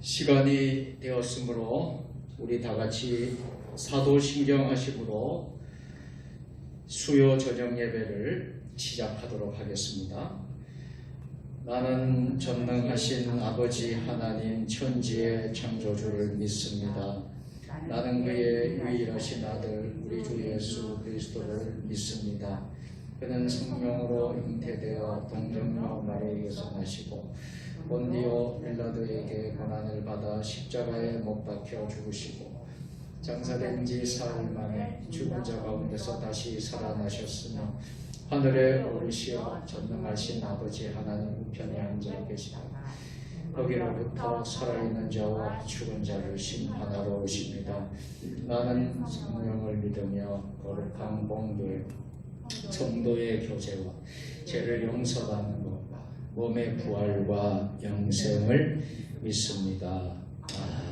시간이 되었으므로 우리 다 같이 사도신경하심으로 수요 저녁 예배를 시작하도록 하겠습니다. 나는 전능하신 아버지 하나님 천지의 창조주를 믿습니다. 나는 그의 유일하신 아들 우리 주 예수 그리스도를 믿습니다. 그는 성령으로 잉태되어 동정녀 마리아에게서 나시고 본디오 빌라도에게 고난을 받아 십자가에 못 박혀 죽으시고 장사된 지 사흘 만에 죽은 자 가운데서 다시 살아나셨으며 하늘에 오르시어 전능하신 아버지 하나님 우편에 앉아 계시다. 거기로부터 살아있는 자와 죽은 자를 심판하러 오십니다. 나는 성령을 믿으며 거룩한 봉도에 성도의 교제와 죄를 용서받는 것과 몸의 부활과 영생을 믿습니다.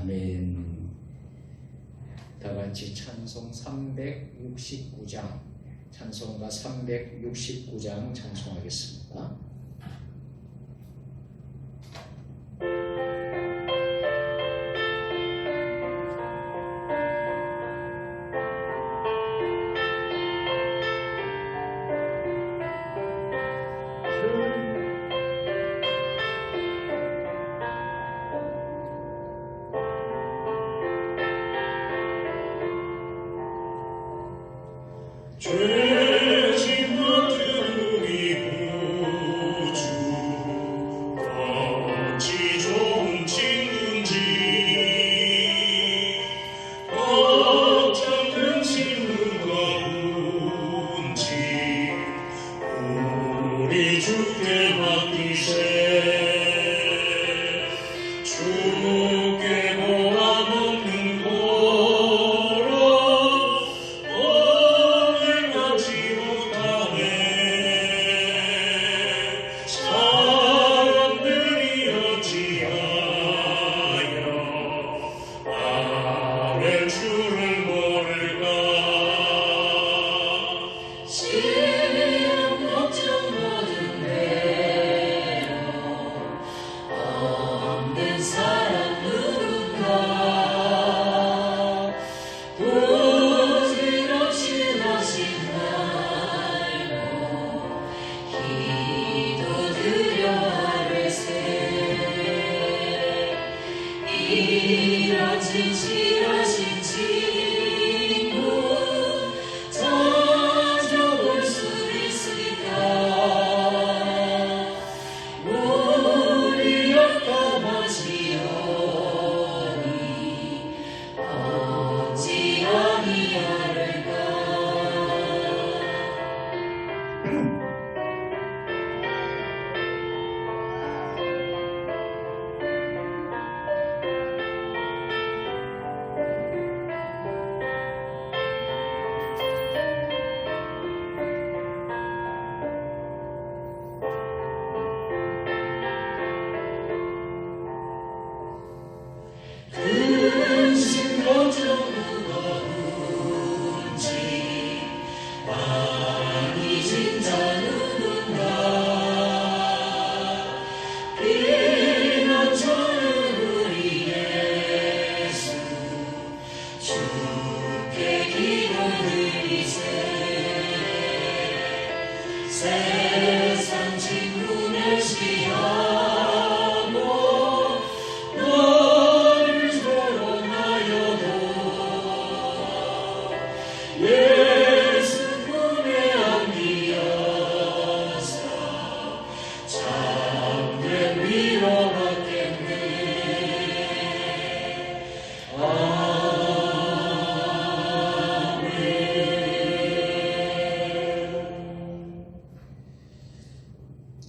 아멘. 다 같이 찬송 369장, 찬송가 369장 찬송하겠습니다.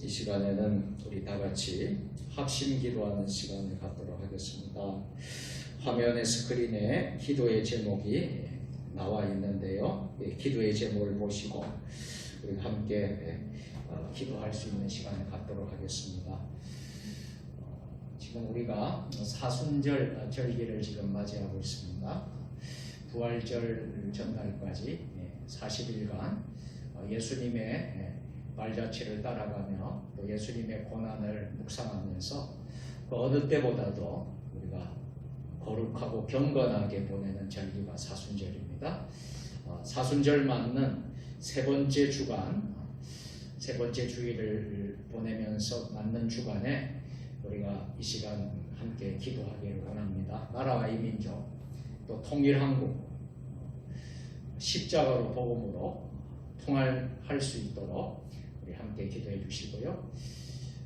이 시간에는 우리 다 같이 합심 기도하는 시간을 갖도록 하겠습니다. 화면의 스크린에 기도의 제목이 나와 있는데요. 기도의 제목을 보시고 우리 함께 기도할 수 있는 시간을 갖도록 하겠습니다. 지금 우리가 사순절 절기를 지금 맞이하고 있습니다. 부활절 전날까지 40일간 예수님의 발자취를 따라가며 또 예수님의 고난을 묵상하면서 그 어느 때보다도 우리가 거룩하고 경건하게 보내는 절기가 사순절입니다. 사순절 맞는 세 번째 주간, 세 번째 주일을 보내면서 맞는 주간에 우리가 이 시간 함께 기도하기를 원합니다. 나라와 이 민족, 또 통일한국, 십자가로 복음으로 통할할 수 있도록 우리 함께 기도해 주시고요.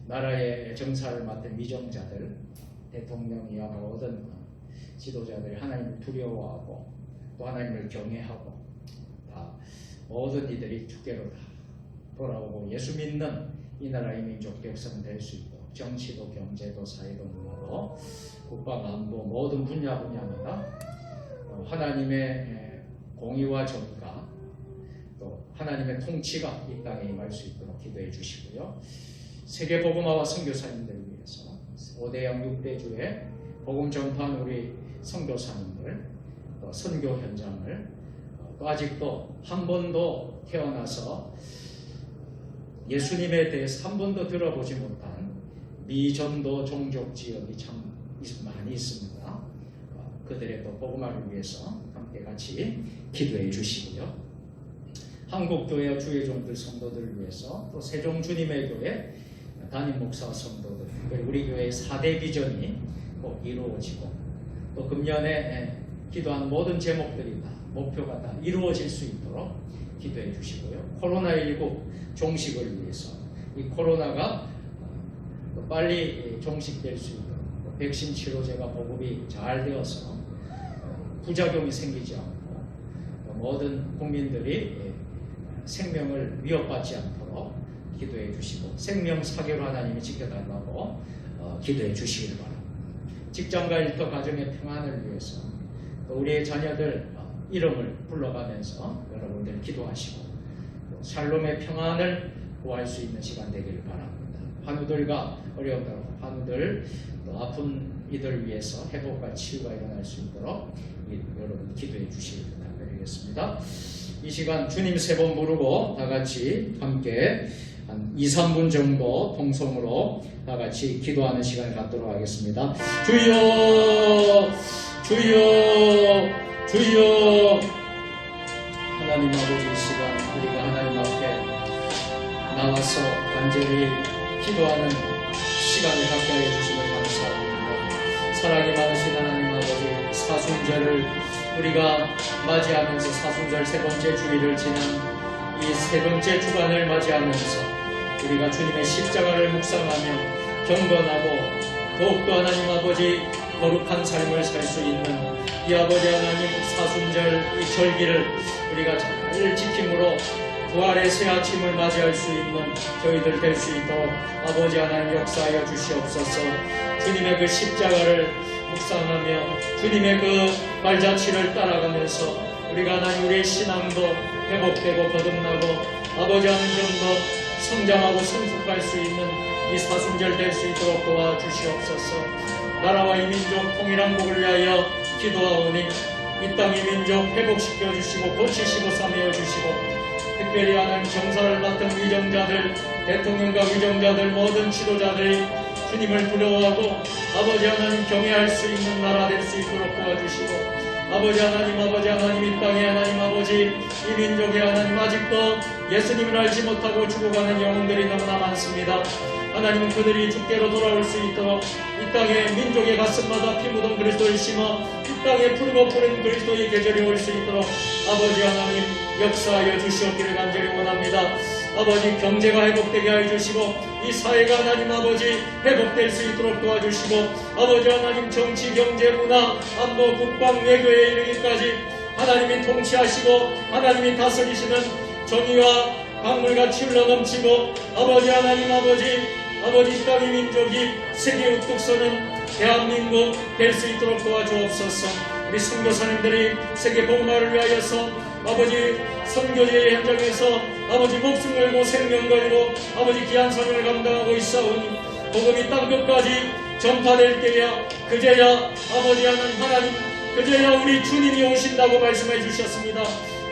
나라의 정사를 맡은 위정자들, 대통령이야 모든 지도자들이 하나님을 두려워하고 또 하나님을 경외하고 다 모든 이들이 주께로 다 돌아오고 예수 믿는 이 나라의 민족 백성 될 수 있도록 정치도 경제도 사회도 문화도 국방 안보 모든 분야마다 하나님의 공의와 정의가 또 하나님의 통치가 이 땅에 임할 수 있도록 기도해 주시고요. 세계 복음화와 선교사님들을 위해서 5대양 6대주의 복음 전파한 우리 선교사님들 또 선교 현장을 또 아직도 한 번도 태어나서 예수님에 대해서 한 번도 들어보지 못한 미전도 종족 지역이 참 많이 있습니다. 그들의 또 복음화를 위해서 함께 같이 기도해 주시고요. 한국교회 주의 종들 성도들을 위해서 또 세종 주님의 교회 담임 목사 성도들 특별히 우리 교회의 4대 비전이 꼭 이루어지고 또 금년에 기도한 모든 제목들이 다 목표가 다 이루어질 수 있도록 기도해 주시고요. 코로나19 종식을 위해서 이 코로나가 빨리 종식될 수 있도록 백신 치료제가 보급이 잘 되어서 부작용이 생기지 않고 모든 국민들이 생명을 위협받지 않도록 기도해 주시고 생명 사계로 하나님이 지켜달라고 기도해 주시길 바랍니다. 직장과 일터 가정의 평안을 위해서 또 우리의 자녀들 이름을 불러가면서 여러분들 기도하시고 또 샬롬의 평안을 구할 수 있는 시간 되기를 바랍니다. 환우들과 어려운 환우들 또 아픈 이들 위해서 회복과 치유가 일어날 수 있도록 여러분 기도해 주시길 부탁드리겠습니다. 이 시간 주님 3번 부르고 다 같이 함께 한 2-3분 정도 통성으로 다 같이 기도하는 시간을 갖도록 하겠습니다. 주여 주여 주여. 하나님 아버지 이 시간 우리가 하나님 앞에 나와서 간절히 기도하는 시간을 갖게 하여 주심을 감사합니다. 사랑이 많으신 하나님 아버지 사순절을 우리가 맞이하면서 사순절 3번째 주일을 지난 이 3번째 주간을 맞이하면서 우리가 주님의 십자가를 묵상하며 경건하고 더욱더 하나님 아버지 거룩한 삶을 살 수 있는 이 아버지 하나님 사순절 이 절기를 우리가 잘 지킴으로 부활의 새 아침을 맞이할 수 있는 저희들 될 수 있도록 아버지 하나님 역사하여 주시옵소서. 주님의 그 십자가를 묵상하며 주님의 그 발자취를 따라가면서 우리가 하나님 우리의 신앙도 회복되고 거듭나고 아버지 하나님 좀 더 성장하고 성숙할 수 있는 이 사순절 될 수 있도록 도와주시옵소서. 나라와 이 민족 통일한국을 위하여 기도하오니 이 땅의 민족 회복시켜 주시고 고치시고 사매어 주시고 특별히 하나님 정사를 맡은 위정자들 대통령과 위정자들 모든 지도자들이 주님을 두려워하고 아버지 하나님 경외할 수 있는 나라 될 수 있도록 도와주시고 아버지 하나님 이 땅에 하나님 아버지 이 민족의 하나님 아직도 예수님을 알지 못하고 죽어가는 영혼들이 너무나 많습니다. 하나님은 그들이 주께로 돌아올 수 있도록 이 땅에 민족의 가슴마다 피 묻은 그리스도를 심어 이 땅에 푸르고 푸른 그리스도의 계절이 올 수 있도록 아버지 하나님 역사하여 주시옵기를 간절히 원합니다. 아버지 경제가 회복되게 하여 주시고 이 사회가 하나님 아버지 회복될 수 있도록 도와주시고 아버지 하나님 정치, 경제, 문화, 안보, 국방, 외교에 이르기까지 하나님이 통치하시고 하나님이 다스리시는 정의와 강물같이 흘러넘치고 아버지 하나님 아버지 땅의 민족이 세계 우뚝 서는 대한민국 될 수 있도록 도와주옵소서. 우리 선교사님들이 세계 복음화를 위하여서 아버지 선교의 현장에서 아버지 목숨 걸고 생명 걸고 아버지 귀한 사명을 감당하고 있사오니 복음이 땅끝까지 전파될 때야 그제야 아버지 하나님 그제야 우리 주님이 오신다고 말씀해 주셨습니다.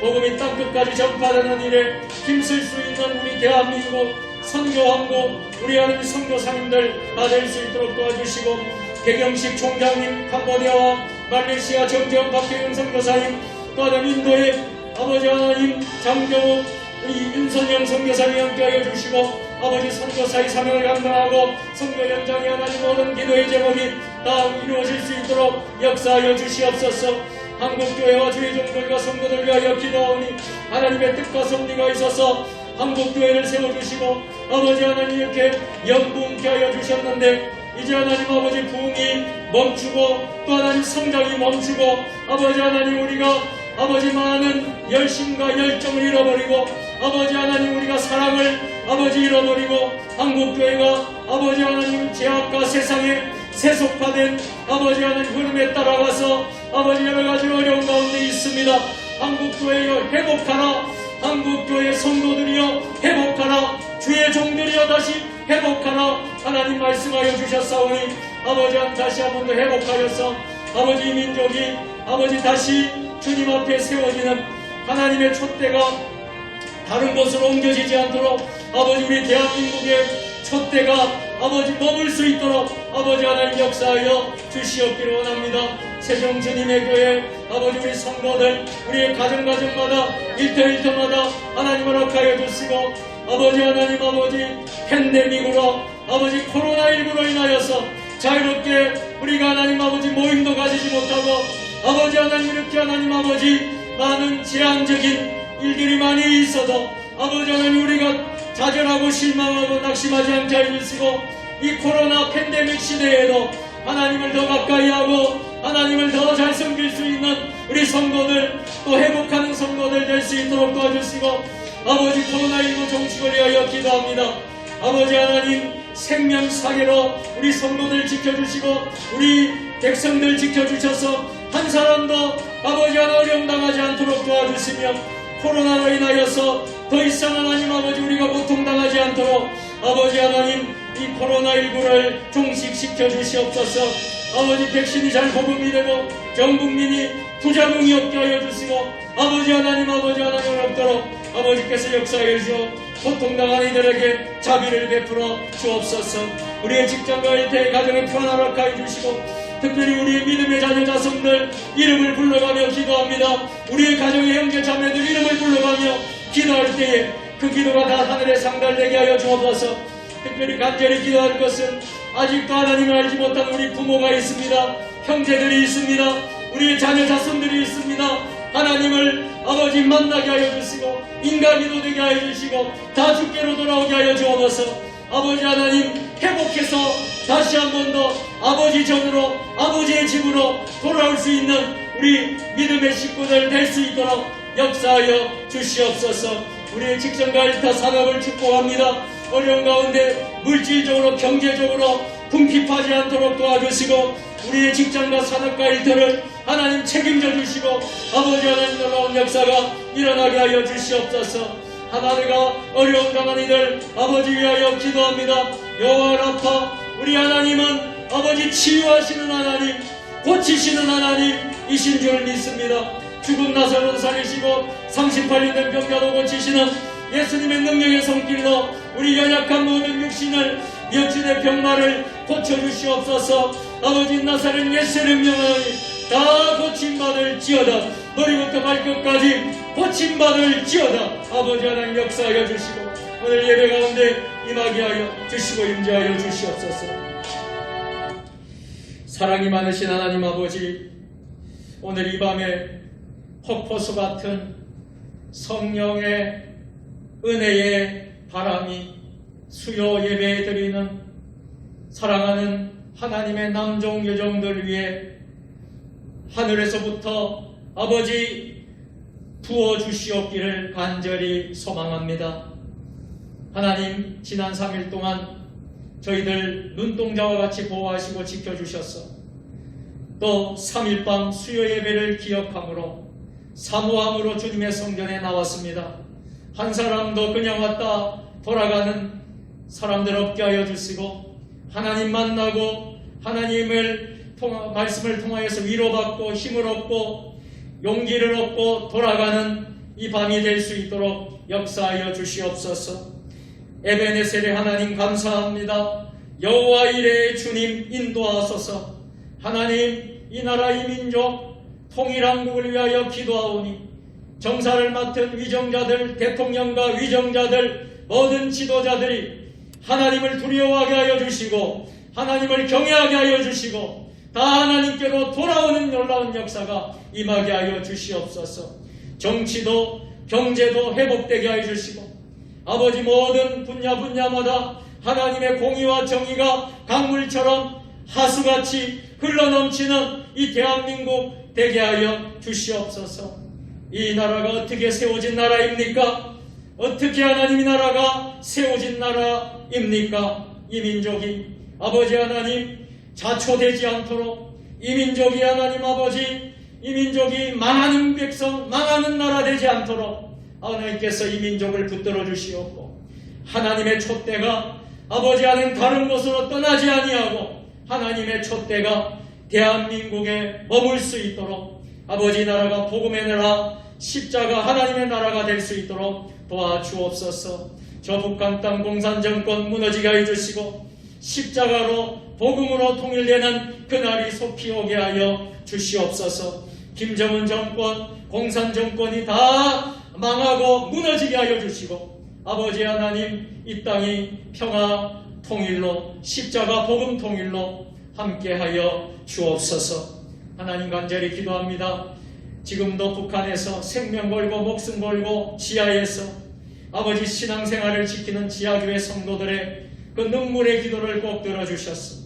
복음이 땅끝까지 전파되는 일에 힘쓸 수 있는 우리 대한민국 선교한국 우리 하나님 선교사님들 다 될 수 있도록 도와주시고 개경식 총장님, 캄보디아와 말레이시아 정재원 박혜영 선교사님, 또 다른 인도의 아버지 하나님 장경욱 윤선영 선교사님 함께하여 주시고 아버지 선교사의 사명을 감당하고 선교 현장에 하나님 모든 기도의 제목이 다 이루어질 수 있도록 역사하여 주시옵소서. 한국교회와 주의 종들과 성도들 위하여 기도하오니 하나님의 뜻과 섭리가 있어서 한국교회를 세워주시고 아버지 하나님 이렇게 영부흥케 하여 주셨는데 이제 하나님 아버지 부흥이 멈추고 또 하나님 성장이 멈추고 아버지 하나님 우리가 아버지 많은 열심과 열정을 잃어버리고 아버지 하나님 우리가 사랑을 아버지 잃어버리고 한국교회가 아버지 하나님 제약과 세상에 세속화된 아버지 하나님 흐름에 따라가서 아버지 여러가지 어려운 가운데 있습니다. 한국교회여 회복하라. 한국교회 성도들이여 회복하라. 주의 종들이여 다시 회복하라. 하나님 말씀하여 주셨사오니 아버지 다시 한 번 더 회복하여서 아버지 민족이 아버지 다시 주님 앞에 세워지는 하나님의 촛대가 다른 곳으로 옮겨지지 않도록 아버지 우리 대한민국의 촛대가 아버지 머물 수 있도록 아버지 하나님 역사하여 주시옵기를 원합니다. 세종 주님의 교회 아버지 우리 성도들 우리의 가정마다 일터마다 하나님 허락하여 주시고 아버지 하나님 아버지 팬데믹으로 아버지 코로나19로 인하여서 자유롭게 우리가 하나님 아버지 모임도 가지지 못하고 아버지 하나님 이렇게 하나님 아버지 많은 제한적인 일들이 많이 있어도 아버지 하나님 우리가 좌절하고 실망하고 낙심하지 않게 해주시고 이 코로나 팬데믹 시대에도 하나님을 더 가까이 하고 하나님을 더 잘 섬길 수 있는 우리 성도들 또 회복하는 성도들 될 수 있도록 도와주시고 아버지 코로나19 종식을 위하여 기도합니다. 아버지 하나님 생명사계로 우리 성도들 지켜주시고 우리 백성들 지켜주셔서 한 사람도 아버지 하나 어려움 당하지 않도록 도와주시며 코로나로 인하여서 더 이상 하나님 아버지 우리가 고통당하지 않도록 아버지 하나님 이 코로나19를 종식시켜 주시옵소서. 아버지 백신이 잘 보급이 되고 전 국민이 부작용이 없게 하여 주시고 아버지 하나님 없도록 아버지께서 역사해 주시고 고통당한 이들에게 자비를 베풀어 주옵소서. 우리의 직장과 일터의 가정에 평안을 허락하여 주시고 특별히 우리의 믿음의 자녀 자손들 이름을 불러가며 기도합니다. 우리의 가정의 형제 자매들 이름을 불러가며 기도할 때에 그 기도가 다 하늘에 상달되게 하여 주옵소서. 특별히 간절히 기도할 것은 아직도 하나님을 알지 못한 우리 부모가 있습니다. 형제들이 있습니다. 우리의 자녀 자손들이 있습니다. 하나님을 아버지 만나게 하여 주시고 인간이도 되게 하여 주시고 다 주께로 돌아오게 하여 주옵소서. 아버지 하나님 회복해서 다시 한 번 더 아버지 전으로 아버지의 집으로 돌아올 수 있는 우리 믿음의 식구들 될 수 있도록 역사하여 주시옵소서. 우리의 직장과 일터 산업을 축복합니다. 어려운 가운데 물질적으로 경제적으로 궁핍하지 않도록 도와주시고 우리의 직장과 산업과 일터를 하나님 책임져 주시고 아버지 하나님 놀라운 역사가 일어나게 하여 주시옵소서. 하나님과 어려운 당한 이들 아버지 위하여 기도합니다. 여호와 라파 우리 하나님은 아버지 치유하시는 하나님 고치시는 하나님이신 줄 믿습니다. 죽은 나사로도 살리시고 38년 된 병자도 고치시는 예수님의 능력의 손길로 우리 연약한 모든 육신을 여친의 병마를 고쳐주시옵소서. 아버지 나사렛 예수의 명하니 다 고침받을지어다. 머리부터 발끝까지 고침받을지어다. 아버지 하나님 역사하여 주시고 오늘 예배 가운데 임하게 하여 주시고 임재하여 주시옵소서. 사랑이 많으신 하나님 아버지 오늘 이 밤에 폭포수 같은 성령의 은혜의 바람이 수요 예배에 드리는 사랑하는 하나님의 남종 여종들 위해 하늘에서부터 아버지 부어주시옵기를 간절히 소망합니다. 하나님 지난 3일 동안 저희들 눈동자와 같이 보호하시고 지켜주셔서 또 3일 밤 수요 예배를 기억함으로 사모함으로 주님의 성전에 나왔습니다. 한 사람도 그냥 왔다 돌아가는 사람들 없게 하여 주시고 하나님 만나고 하나님을 말씀을 통하여서 위로받고 힘을 얻고 용기를 얻고 돌아가는 이 밤이 될 수 있도록 역사하여 주시옵소서. 에베네셀의 하나님 감사합니다. 여호와 이레의 주님 인도하소서. 하나님, 이 나라 이 민족 통일한국을 위하여 기도하오니 정사를 맡은 위정자들, 대통령과 위정자들, 모든 지도자들이 하나님을 두려워하게 하여 주시고 하나님을 경외하게 하여 주시고 다 하나님께로 돌아오는 놀라운 역사가 임하게 하여 주시옵소서. 정치도 경제도 회복되게 하여 주시고 아버지 모든 분야마다 하나님의 공의와 정의가 강물처럼 하수같이 흘러넘치는 이 대한민국 되게 하여 주시옵소서. 이 나라가 어떻게 세워진 나라입니까? 어떻게 하나님의 나라가 세워진 나라입니까? 이 민족이 아버지 하나님 자초되지 않도록 이 민족이 하나님 아버지 이 민족이 망하는 백성 망하는 나라 되지 않도록 하나님께서 이 민족을 붙들어 주시옵고 하나님의 촛대가 아버지 하는 다른 곳으로 떠나지 아니하고 하나님의 촛대가 대한민국에 머물 수 있도록 아버지 나라가 복음의 나라 십자가 하나님의 나라가 될 수 있도록 도와주옵소서. 저 북한 땅 공산정권 무너지게 해주시고 십자가로 복음으로 통일되는 그날이 속히 오게 하여 주시옵소서. 김정은 정권 공산정권이 다 망하고 무너지게 하여 주시고 아버지 하나님 이 땅이 평화 통일로 십자가 복음 통일로 함께하여 주옵소서. 하나님 간절히 기도합니다. 지금도 북한에서 생명 걸고 목숨 걸고 지하에서 아버지 신앙생활을 지키는 지하교회 성도들의 그 눈물의 기도를 꼭 들어주셨소.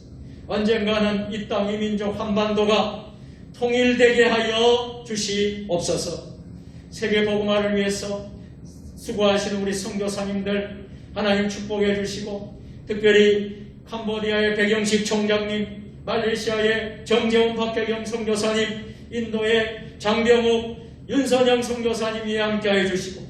언젠가는 이 땅 이 민족 한반도가 통일되게 하여 주시옵소서. 세계 복음화를 위해서 수고하시는 우리 선교사님들 하나님 축복해 주시고 특별히 캄보디아의 백영식 총장님, 말레이시아의 정재훈 박혜경 선교사님, 인도의 장병욱 윤선영 선교사님이 함께해 주시고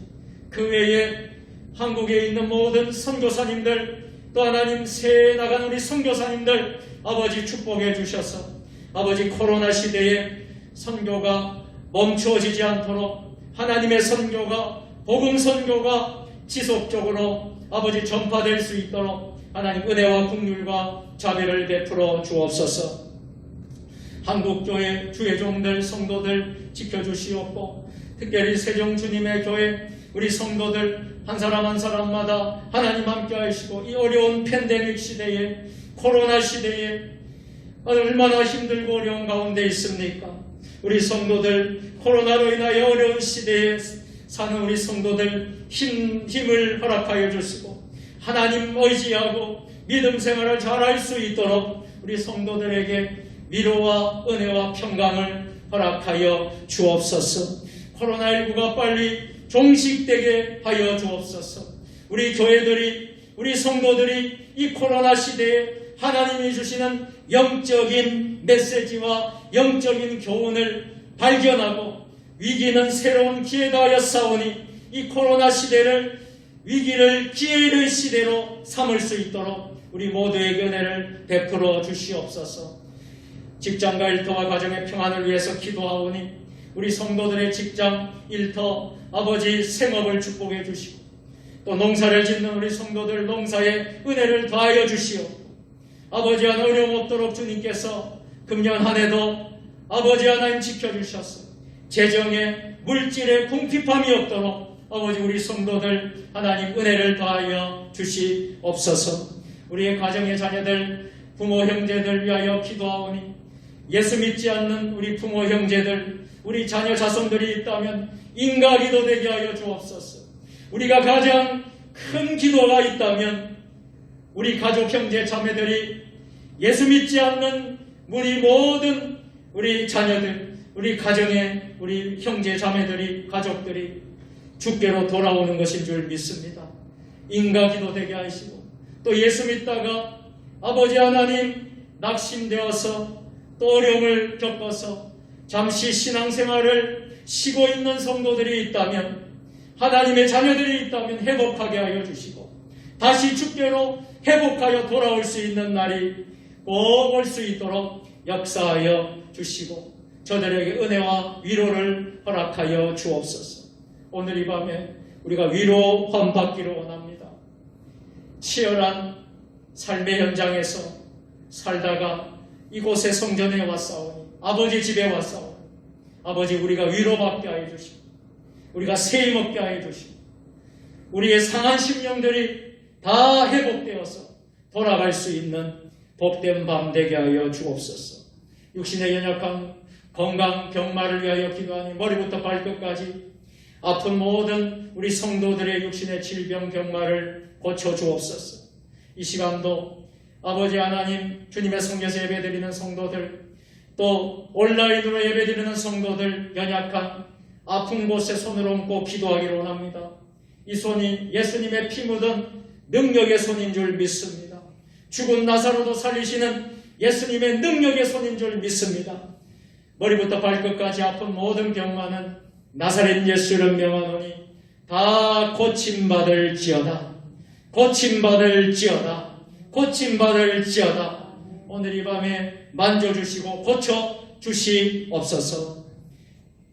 그 외에 한국에 있는 모든 선교사님들 또 하나님 새해 나간 우리 선교사님들 아버지 축복해 주셔서 아버지 코로나 시대에 선교가 멈추어지지 않도록 하나님의 선교가 복음 선교가 지속적으로 아버지 전파될 수 있도록 하나님 은혜와 긍휼과 자비를 베풀어 주옵소서. 한국교회 주의 종들 성도들 지켜주시옵고 특별히 세종주님의 교회 우리 성도들 한 사람 한 사람마다 하나님 함께 하시고 이 어려운 팬데믹 시대에 코로나 시대에 얼마나 힘들고 어려운 가운데 있습니까? 우리 성도들 코로나로 인하여 어려운 시대에 사는 우리 성도들 힘을 허락하여 주시고 하나님 의지하고 믿음 생활을 잘할 수 있도록 우리 성도들에게 위로와 은혜와 평강을 허락하여 주옵소서. 코로나19가 빨리 종식되게 하여 주옵소서. 우리 교회들이 우리 성도들이 이 코로나 시대에 하나님이 주시는 영적인 메시지와 영적인 교훈을 발견하고 위기는 새로운 기회다 하여 싸우니 이 코로나 시대를 위기를 기회의 시대로 삼을 수 있도록 우리 모두에게 은혜를 베풀어 주시옵소서. 직장과 일터와 가정의 평안을 위해서 기도하오니 우리 성도들의 직장, 일터, 아버지 생업을 축복해 주시고 또 농사를 짓는 우리 성도들 농사에 은혜를 더하여 주시옵고 아버지 하나 어려움 없도록 주님께서 금년 한 해도 아버지 하나님 지켜주셔서 재정에 물질에 궁핍함이 없도록 아버지 우리 성도들 하나님 은혜를 더하여 주시옵소서. 우리의 가정의 자녀들 부모 형제들 위하여 기도하오니 예수 믿지 않는 우리 부모 형제들 우리 자녀 자손들이 있다면 인가기도 되게 하여 주옵소서. 우리가 가장 큰 기도가 있다면 우리 가족 형제 자매들이 예수 믿지 않는 우리 모든 우리 자녀들 우리 가정의 우리 형제 자매들이 가족들이 주께로 돌아오는 것인 줄 믿습니다. 인가기도 되게 하시고 또 예수 믿다가 아버지 하나님 낙심되어서 또 어려움을 겪어서 잠시 신앙생활을 쉬고 있는 성도들이 있다면 하나님의 자녀들이 있다면 회복하게 하여 주시고 다시 주께로 회복하여 돌아올 수 있는 날이 꼭 올 수 있도록 역사하여 주시고 저들에게 은혜와 위로를 허락하여 주옵소서. 오늘 이 밤에 우리가 위로 받기를 원합니다. 치열한 삶의 현장에서 살다가 이곳에 성전에 왔사오니 아버지 집에 왔사오니 아버지 우리가 위로받게 하여 주시고 우리가 세임 얻게 하여 주시고 우리의 상한 심령들이 다 회복되어서 돌아갈 수 있는 복된 밤 되게 하여 주옵소서. 육신의 연약한 건강 병마를 위하여 기도하니 머리부터 발끝까지 아픈 모든 우리 성도들의 육신의 질병 병마를 고쳐 주옵소서. 이 시간도 아버지 하나님 주님의 성전에서 예배드리는 성도들 또 온라인으로 예배드리는 성도들 연약한 아픈 곳에 손을 얹고 기도하기를 원합니다. 이 손이 예수님의 피 묻은 능력의 손인 줄 믿습니다. 죽은 나사로도 살리시는 예수님의 능력의 손인 줄 믿습니다. 머리부터 발끝까지 아픈 모든 병만은 나사렛 예수를 명하노니 다 고침받을지어다. 고침받을지어다. 고침받을지어다. 오늘 이 밤에 만져주시고 고쳐주시옵소서.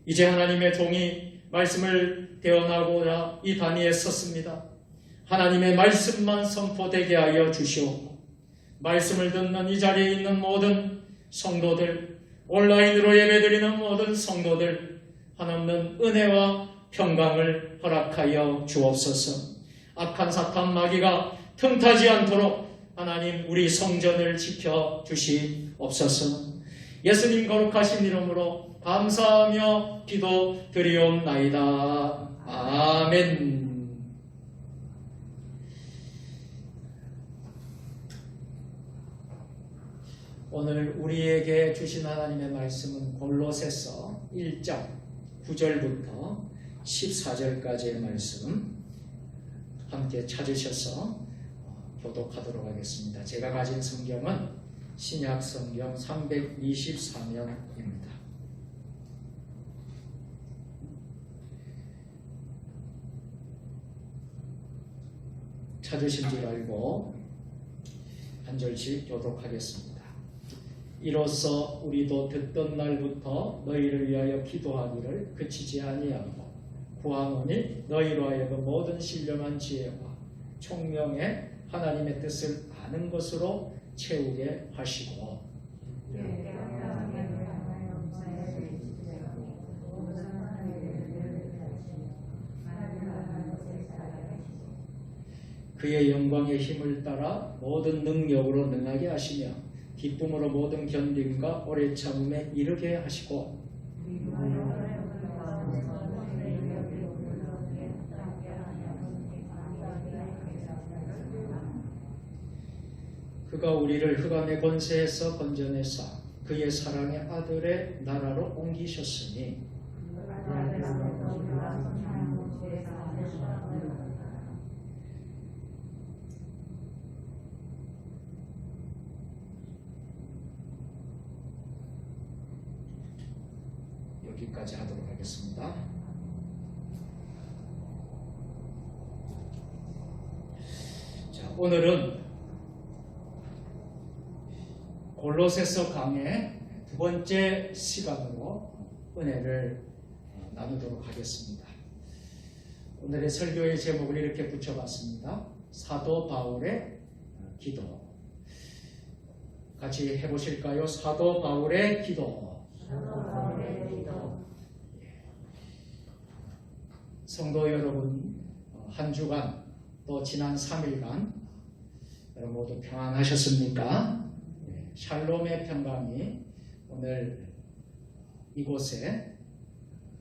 이제 하나님의 종이 말씀을 대언하고자 이 단위에 섰습니다. 하나님의 말씀만 선포되게 하여 주시옵고 말씀을 듣는 이 자리에 있는 모든 성도들 온라인으로 예배드리는 모든 성도들 한없는 은혜와 평강을 허락하여 주옵소서. 악한 사탄 마귀가 틈타지 않도록 하나님 우리 성전을 지켜주시옵소서. 예수님 거룩하신 이름으로 감사하며 기도드리옵나이다. 아멘. 오늘 우리에게 주신 하나님의 말씀은 골로새서 1장 9절부터 14절까지의 말씀 함께 찾으셔서 교독하도록 하겠습니다. 제가 가진 성경은 신약 성경 324면입니다. 찾으신 줄 알고 한 절씩 교독하겠습니다. 이로써 우리도 듣던 날부터 너희를 위하여 기도하기를 그치지 아니하고 구하노니 너희로 하여금 모든 신령한 지혜와 총명의 하나님의 뜻을 아는 것으로 채우게 하시고 그의 영광의 힘을 따라 모든 능력으로 능하게 하시며 기쁨으로 모든 견딤과 오래 참음에 이르게 하시고 그가 우리를 흑암의 권세에서 건져내사 그의 사랑의 아들의 나라로 옮기셨으니 여기까지 하도록 하겠습니다. 자, 오늘은 골로새서 강의 두 번째 시간으로 은혜를 나누도록 하겠습니다. 오늘의 설교의 제목을 이렇게 붙여봤습니다. 사도 바울의 기도. 같이 해보실까요? 사도 바울의 기도. 성도 여러분, 한 주간 또 지난 3일간 여러분 모두 평안하셨습니까? 샬롬의 평강이 오늘 이곳에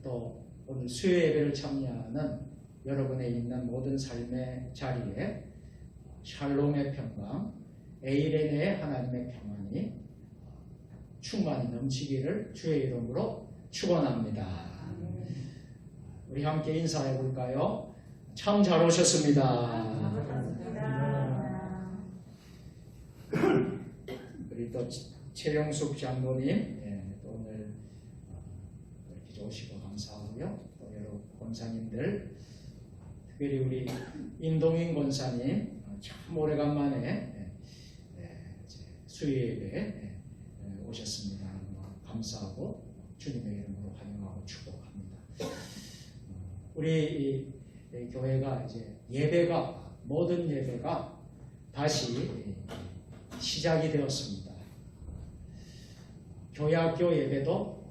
또 오늘 수요 예배를 참여하는 여러분의 있는 모든 삶의 자리에 샬롬의 평강, 에이레네의 하나님의 평안이 충만히 넘치기를 주의 이름으로 축원합니다. 우리 함께 인사해 볼까요? 참 잘 오셨습니다. 우리 또 최영숙 장로님 또 오늘 이렇게 오시고 감사하고요. 또 여러 권사님들 특별히 우리 임동인 권사님 참 오래간만에 수요 예배에 오셨습니다. 감사하고 주님의 이름으로 환영하고 축복합니다. 우리 교회가 이제 예배가 모든 예배가 다시 시작이 되었습니다. 교회학교 예배도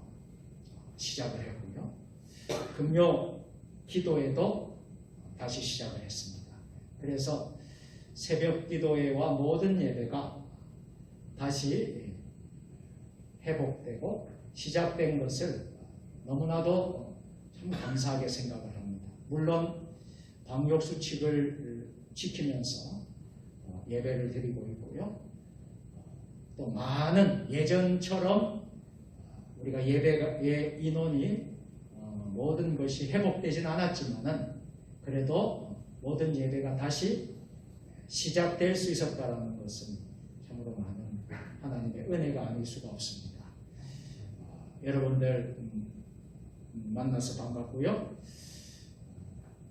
시작을 했고요. 금요 기도회도 다시 시작을 했습니다. 그래서 새벽 기도회와 모든 예배가 다시 회복되고 시작된 것을 너무나도 참 감사하게 생각을 합니다. 물론 방역 수칙을 지키면서 예배를 드리고 있고요. 또 많은 예전처럼 우리가 예배 인원이 모든 것이 회복되진 않았지만은 그래도 모든 예배가 다시 시작될 수 있었다라는 것은 참으로 많은 하나님의 은혜가 아닐 수가 없습니다. 여러분들 만나서 반갑고요.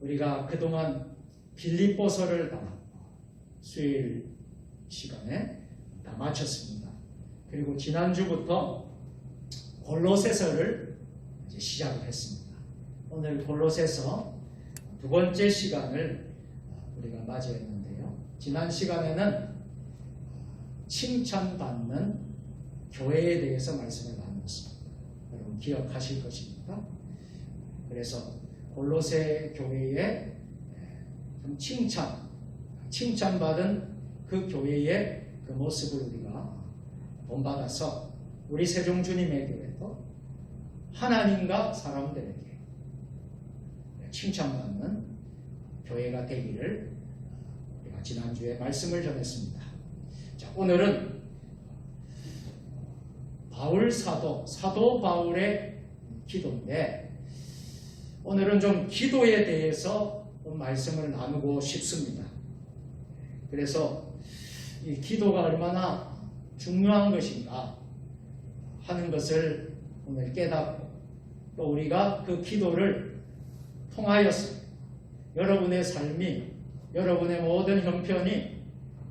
우리가 그동안 빌립보서를 다 수요일 시간에 다 마쳤습니다. 그리고 지난주부터 골로새서를 이제 시작을 했습니다. 오늘 골로새서 두 번째 시간을 우리가 맞이했는데요. 지난 시간에는 칭찬받는 교회에 대해서 말씀을 나누었습니다. 여러분 기억하실 것입니다. 그래서 골로새 교회의 칭찬받은 그 교회의 그 모습을 우리가 본받아서 우리 세종주님의 교회도 하나님과 사람들에게 칭찬받는 교회가 되기를 우리가 지난주에 말씀을 전했습니다. 자, 오늘은 사도 바울의 기도인데 오늘은 좀 기도에 대해서 좀 말씀을 나누고 싶습니다. 그래서 이 기도가 얼마나 중요한 것인가 하는 것을 오늘 깨닫고 또 우리가 그 기도를 통하여서 여러분의 삶이 여러분의 모든 형편이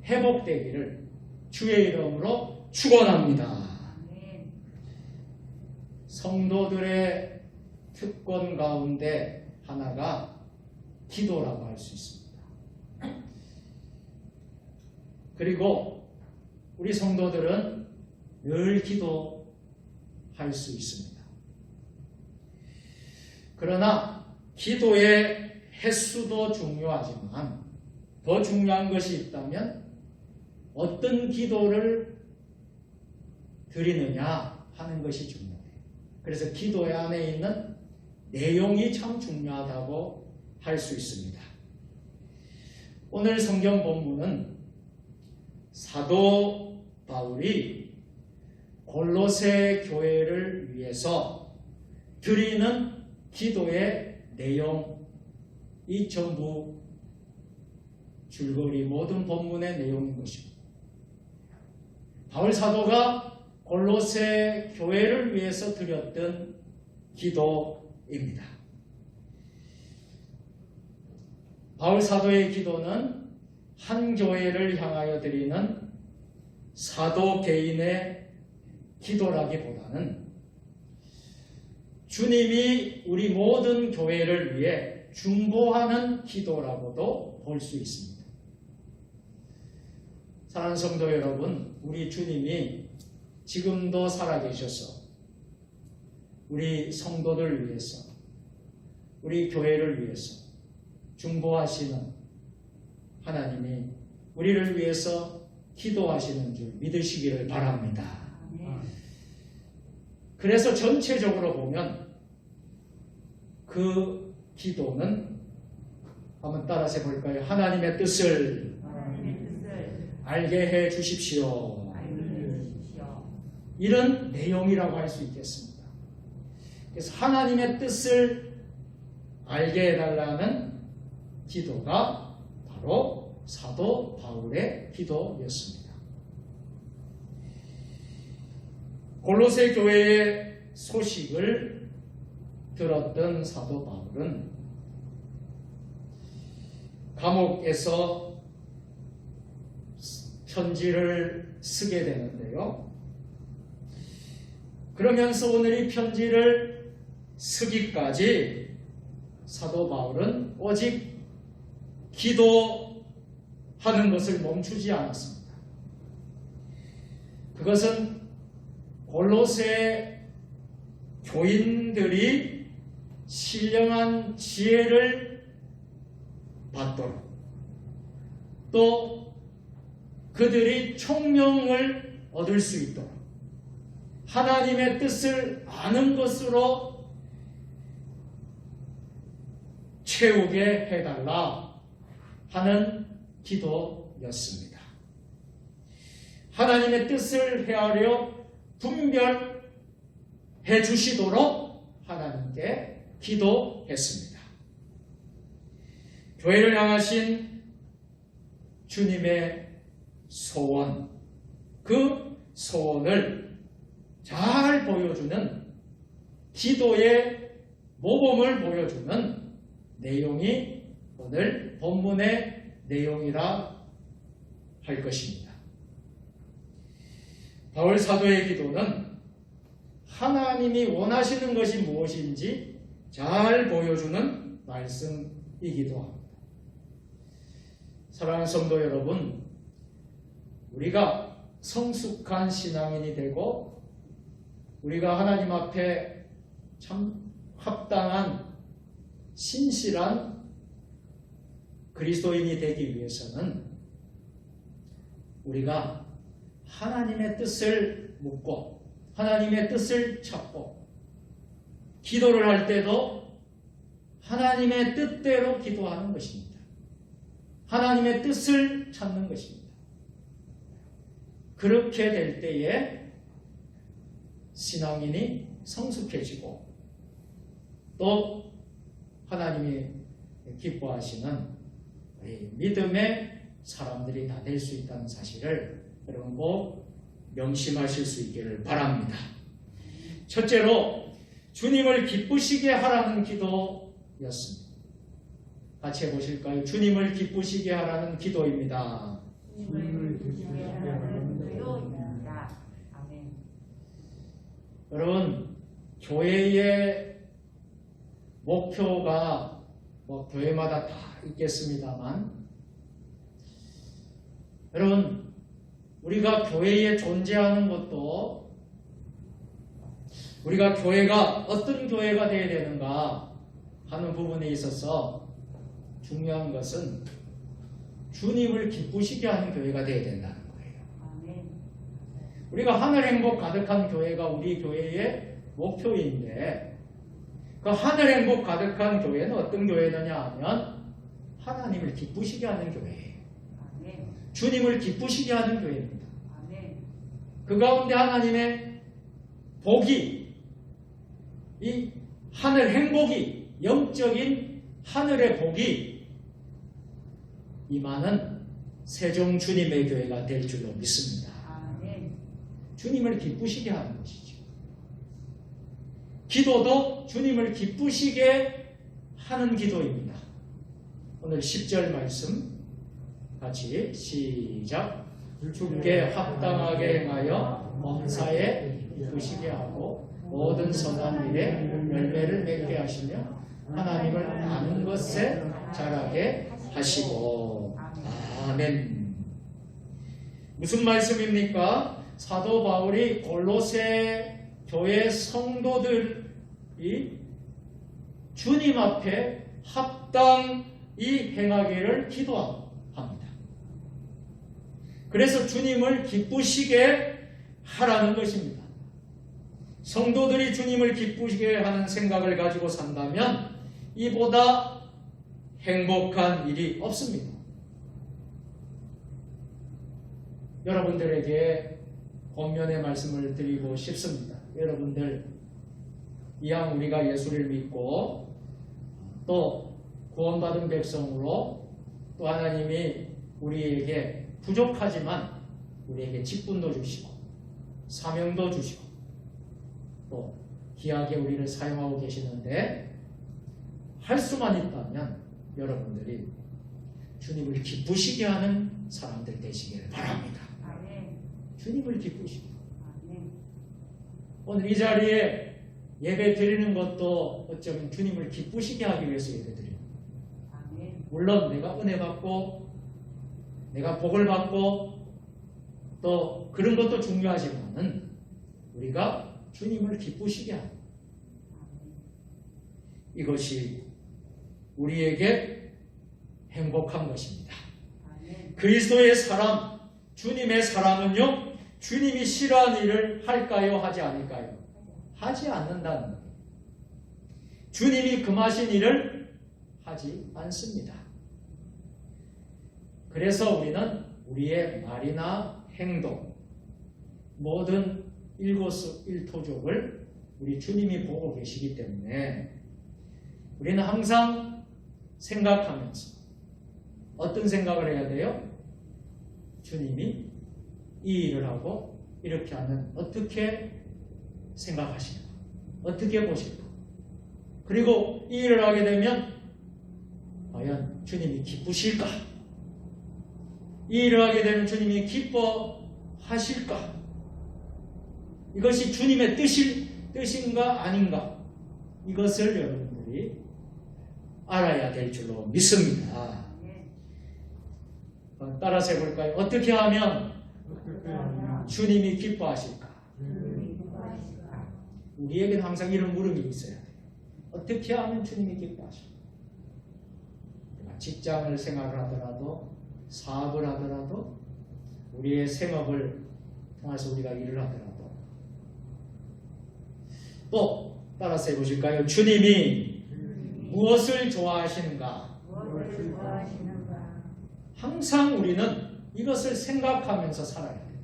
회복되기를 주의 이름으로 축원합니다. 성도들의 특권 가운데 하나가 기도라고 할 수 있습니다. 그리고 우리 성도들은 늘 기도할 수 있습니다. 그러나 기도의 횟수도 중요하지만 더 중요한 것이 있다면 어떤 기도를 드리느냐 하는 것이 중요해요. 그래서 기도 안에 있는 내용이 참 중요하다고 할 수 있습니다. 오늘 성경 본문은 사도 바울이 골로새 교회를 위해서 드리는 기도의 내용이 전부 줄거리 모든 본문의 내용인 것입니다. 바울 사도가 골로새 교회를 위해서 드렸던 기도입니다. 바울 사도의 기도는 한 교회를 향하여 드리는 사도 개인의 기도라기보다는 주님이 우리 모든 교회를 위해 중보하는 기도라고도 볼 수 있습니다. 사랑하는 성도 여러분, 우리 주님이 지금도 살아계셔서 우리 성도들 위해서 우리 교회를 위해서 중보하시는 하나님이 우리를 위해서 기도하시는 줄 믿으시기를 바랍니다. 그래서 전체적으로 보면 그 기도는 한번 따라서 볼까요? 하나님의 뜻을 알게 해 주십시오. 이런 내용이라고 할 수 있겠습니다. 그래서 하나님의 뜻을 알게 해달라는 기도가 바로 사도 바울의 기도였습니다. 골로새 교회의 소식을 들었던 사도 바울은 감옥에서 편지를 쓰게 되는데요. 그러면서 오늘 이 편지를 쓰기까지 사도 바울은 오직 기도 하는 것을 멈추지 않았습니다. 그것은 골로새 교인들이 신령한 지혜를 받도록 또 그들이 총명을 얻을 수 있도록 하나님의 뜻을 아는 것으로 채우게 해달라 하는 기도였습니다. 하나님의 뜻을 헤아려 분별해 주시도록 하나님께 기도했습니다. 교회를 향하신 주님의 소원, 그 소원을 잘 보여주는 기도의 모범을 보여주는 내용이 오늘 본문의 내용이라 할 것입니다. 바울 사도의 기도는 하나님이 원하시는 것이 무엇인지 잘 보여주는 말씀이기도 합니다. 사랑하는 성도 여러분, 우리가 성숙한 신앙인이 되고 우리가 하나님 앞에 참 합당한 신실한 그리스도인이 되기 위해서는 우리가 하나님의 뜻을 묻고 하나님의 뜻을 찾고 기도를 할 때도 하나님의 뜻대로 기도하는 것입니다. 하나님의 뜻을 찾는 것입니다. 그렇게 될 때에 신앙인이 성숙해지고 또 하나님이 기뻐하시는 믿음의 사람들이 다 될 수 있다는 사실을 여러분 꼭 명심하실 수 있기를 바랍니다. 첫째로 주님을 기쁘시게 하라는 기도였습니다. 같이 해보실까요? 주님을 기쁘시게 하라는 기도입니다. 주님을 기쁘시게 하라는 기도입니다. 아멘. 여러분, 교회의 목표가 교회마다 다 있겠습니다만 여러분, 우리가 교회에 존재하는 것도 우리가 교회가 어떤 교회가 되어야 되는가 하는 부분에 있어서 중요한 것은 주님을 기쁘시게 하는 교회가 되어야 된다는 거예요. 아멘. 우리가 하늘 행복 가득한 교회가 우리 교회의 목표인데 그 하늘 행복 가득한 교회는 어떤 교회느냐 하면 하나님을 기쁘시게 하는 교회예요. 아멘. 주님을 기쁘시게 하는 교회입니다. 아멘. 그 가운데 하나님의 복이 이 하늘 행복이 영적인 하늘의 복이 임하는 세종 주님의 교회가 될 줄로 믿습니다. 아멘. 주님을 기쁘시게 하는 것이죠. 기도도 주님을 기쁘시게 하는 기도입니다. 오늘 10절 말씀 같이 시작. 주께 합당하게 행하여 범사에 기쁘시게 하고 모든 선한 일에 열매를 맺게 하시며 하나님을 아는 것에 자라게 하시고. 아멘. 무슨 말씀입니까? 사도 바울이 골로새 교회 성도들이 주님 앞에 합당히 행하기를 기도합니다. 그래서 주님을 기쁘시게 하라는 것입니다. 성도들이 주님을 기쁘시게 하는 생각을 가지고 산다면 이보다 행복한 일이 없습니다. 여러분들에게 권면의 말씀을 드리고 싶습니다. 여러분들, 이왕 우리가 예수를 믿고 또 구원받은 백성으로 또 하나님이 우리에게 부족하지만 우리에게 직분도 주시고 사명도 주시고 또 귀하게 우리를 사용하고 계시는데 할 수만 있다면 여러분들이 주님을 기쁘시게 하는 사람들 되시기를 바랍니다. 아멘. 주님을 기쁘시게. 아멘. 오늘 이 자리에 예배 드리는 것도 어쩌면 주님을 기쁘시게 하기 위해서 예배 드립니다. 아멘. 물론 내가 은혜 받고 내가 복을 받고 또 그런 것도 중요하지만은 우리가 주님을 기쁘시게 하는 이것이 우리에게 행복한 것입니다. 아멘. 그리스도의 사람, 주님의 사람은요, 주님이 싫어하는 일을 할까요? 하지 않을까요? 하지 않는다는 거예요. 주님이 금하신 일을 하지 않습니다. 그래서 우리는 우리의 말이나 행동, 모든 일거수일투족을 우리 주님이 보고 계시기 때문에 우리는 항상 생각하면서 어떤 생각을 해야 돼요? 주님이 이 일을 하고 이렇게 하면 어떻게 생각하시나? 어떻게 보실까? 그리고 이 일을 하게 되면 과연 주님이 기쁘실까? 이 일을 하게 되면 주님이 기뻐하실까? 이것이 주님의 뜻인가 아닌가? 이것을 여러분들이 알아야 될 줄로 믿습니다. 아멘. 따라서 해볼까요? 어떻게 하면 주님이 기뻐하실까? 주님이 기뻐하실까? 우리에게는 항상 이런 물음이 있어야 돼요. 어떻게 하면 주님이 기뻐하실까? 직장을 생활하더라도 사업을 하더라도 우리의 생업을 통해서 우리가 일을 하더라도 또 따라서 해보실까요? 주님이 무엇을 좋아하시는가? 무엇을 좋아하시는가? 항상 우리는 이것을 생각하면서 살아야 돼요.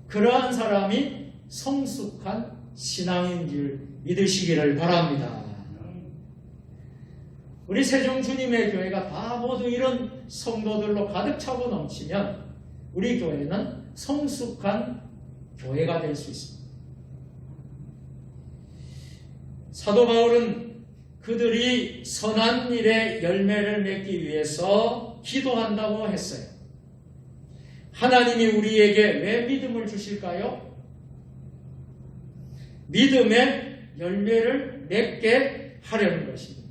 그러한 사람이 성숙한 신앙인 줄 믿으시기를 바랍니다. 아멘. 우리 세종 주님의 교회가 다 모두 이런 성도들로 가득 차고 넘치면 우리 교회는 성숙한 교회가 될 수 있습니다. 사도 바울은 그들이 선한 일의 열매를 맺기 위해서 기도한다고 했어요. 하나님이 우리에게 왜 믿음을 주실까요? 믿음의 열매를 맺게 하려는 것입니다.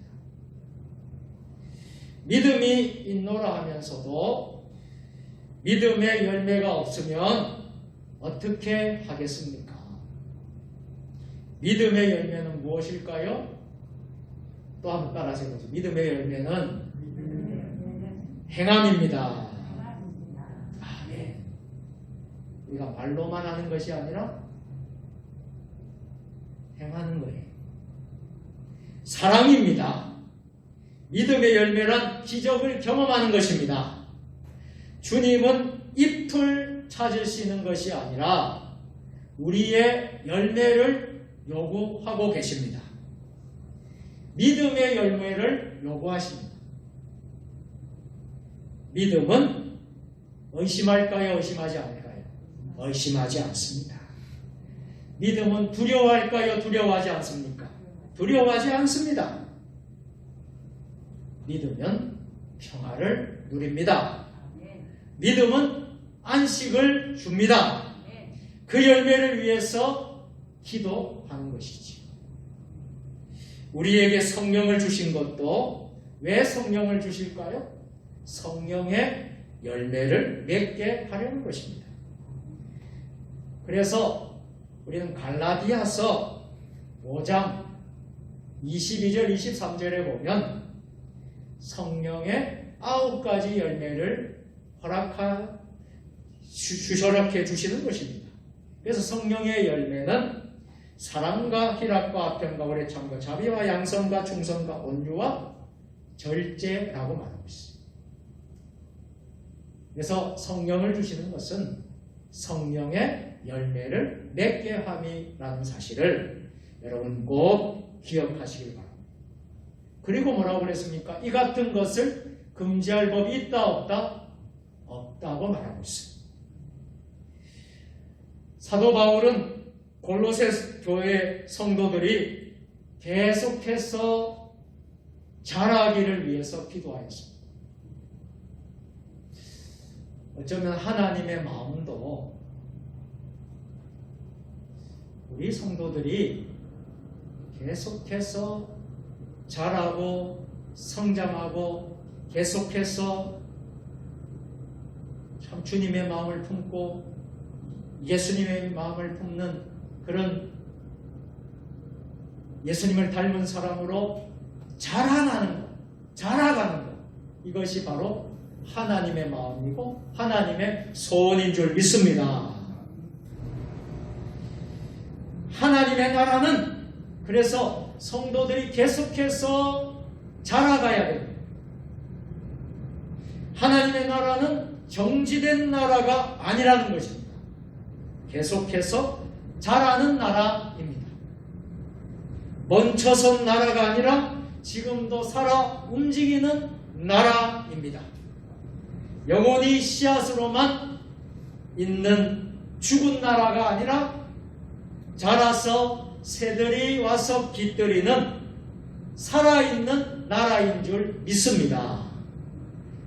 믿음이 있노라 하면서도 믿음의 열매가 없으면 어떻게 하겠습니까? 믿음의 열매는 무엇일까요? 또 한번 따라서 해보죠. 믿음의 열매는 행함입니다. 아멘. 우리가 말로만 하는 것이 아니라 행하는 거예요. 사랑입니다. 믿음의 열매란 기적을 경험하는 것입니다. 주님은 잎을 찾으시는 것이 아니라 우리의 열매를 요구하고 계십니다. 믿음의 열매를 요구하십니다. 믿음은 의심할까요? 의심하지 않을까요? 의심하지 않습니다. 믿음은 두려워할까요? 두려워하지 않습니까? 두려워하지 않습니다. 믿으면 평화를 누립니다. 아멘. 믿음은 안식을 줍니다. 아멘. 그 열매를 위해서 기도하는 것이지. 우리에게 성령을 주신 것도 왜 성령을 주실까요? 성령의 열매를 맺게 하려는 것입니다. 그래서 우리는 갈라디아서 5장 22절 23절에 보면 성령의 9가지 열매를 허락해 주시는 것입니다. 그래서 성령의 열매는 사랑과 희락과 화평과 오래 참과 자비와 양선과 충성과 온유와 절제라고 말하고 있습니다. 그래서 성령을 주시는 것은 성령의 열매를 맺게 함이라는 사실을 여러분 꼭 기억하시길 바랍니다. 그리고 뭐라고 그랬습니까? 이 같은 것을 금지할 법이 있다 없다? 없다고 말하고 있습니다. 사도 바울은 골로새 교회 성도들이 계속해서 자라기를 위해서 기도하였습니다. 어쩌면 하나님의 마음도 우리 성도들이 계속해서 자라고 성장하고 계속해서 참 주님의 마음을 품고 예수님의 마음을 품는 그런 예수님을 닮은 사람으로 자라나는 것, 자라가는 것, 이것이 바로 하나님의 마음이고 하나님의 소원인 줄 믿습니다. 하나님의 나라는 그래서 성도들이 계속해서 자라가야 됩니다. 하나님의 나라는 정지된 나라가 아니라는 것입니다. 계속해서 자라는 나라입니다. 멈춰선 나라가 아니라 지금도 살아 움직이는 나라입니다. 영원히 씨앗으로만 있는 죽은 나라가 아니라 자라서 새들이 와서 깃들이는 살아있는 나라인 줄 믿습니다.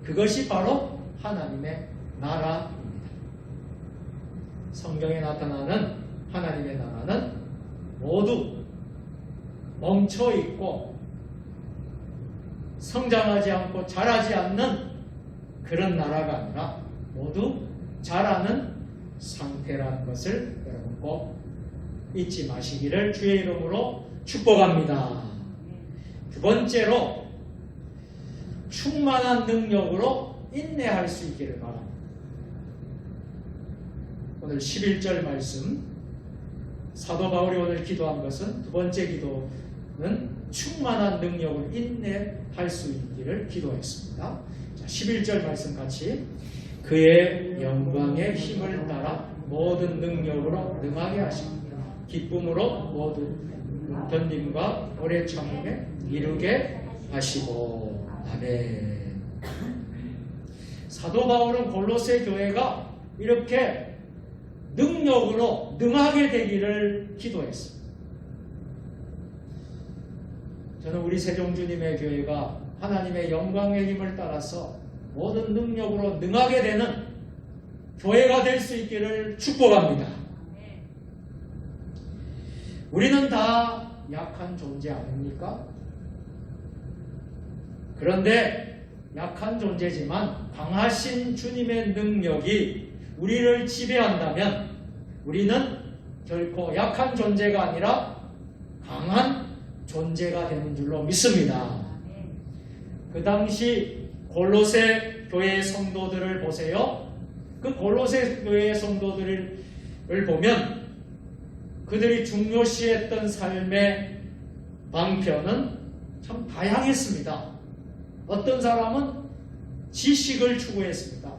그것이 바로 하나님의 나라입니다. 성경에 나타나는 하나님의 나라는 모두 멈춰있고 성장하지 않고 자라지 않는 그런 나라가 아니라 모두 자라는 상태라는 것을 여러분 꼭 잊지 마시기를 주의 이름으로 축복합니다. 두 번째로 충만한 능력으로 인내할 수 있기를 바랍니다. 오늘 11절 말씀, 사도 바울이 오늘 기도한 것은 두 번째 기도는 충만한 능력을 인내할 수 있기를 기도했습니다. 자, 11절 말씀 같이 그의 영광의 힘을 따라 모든 능력으로 능하게 하십니다. 기쁨으로 모두 견딤과 오래 참음에 이루게 하시고. 아멘. 사도 바울은 골로새 교회가 이렇게 능력으로 능하게 되기를 기도했습니다. 저는 우리 세종주님의 교회가 하나님의 영광의 힘을 따라서 모든 능력으로 능하게 되는 교회가 될 수 있기를 축복합니다. 우리는 다 약한 존재 아닙니까? 그런데 약한 존재지만 강하신 주님의 능력이 우리를 지배한다면 우리는 결코 약한 존재가 아니라 강한 존재가 되는 줄로 믿습니다. 그 당시 골로새 교회의 성도들을 보세요. 그 골로새 교회의 성도들을 보면 그들이 중요시했던 삶의 방편은 참 다양했습니다. 어떤 사람은 지식을 추구했습니다.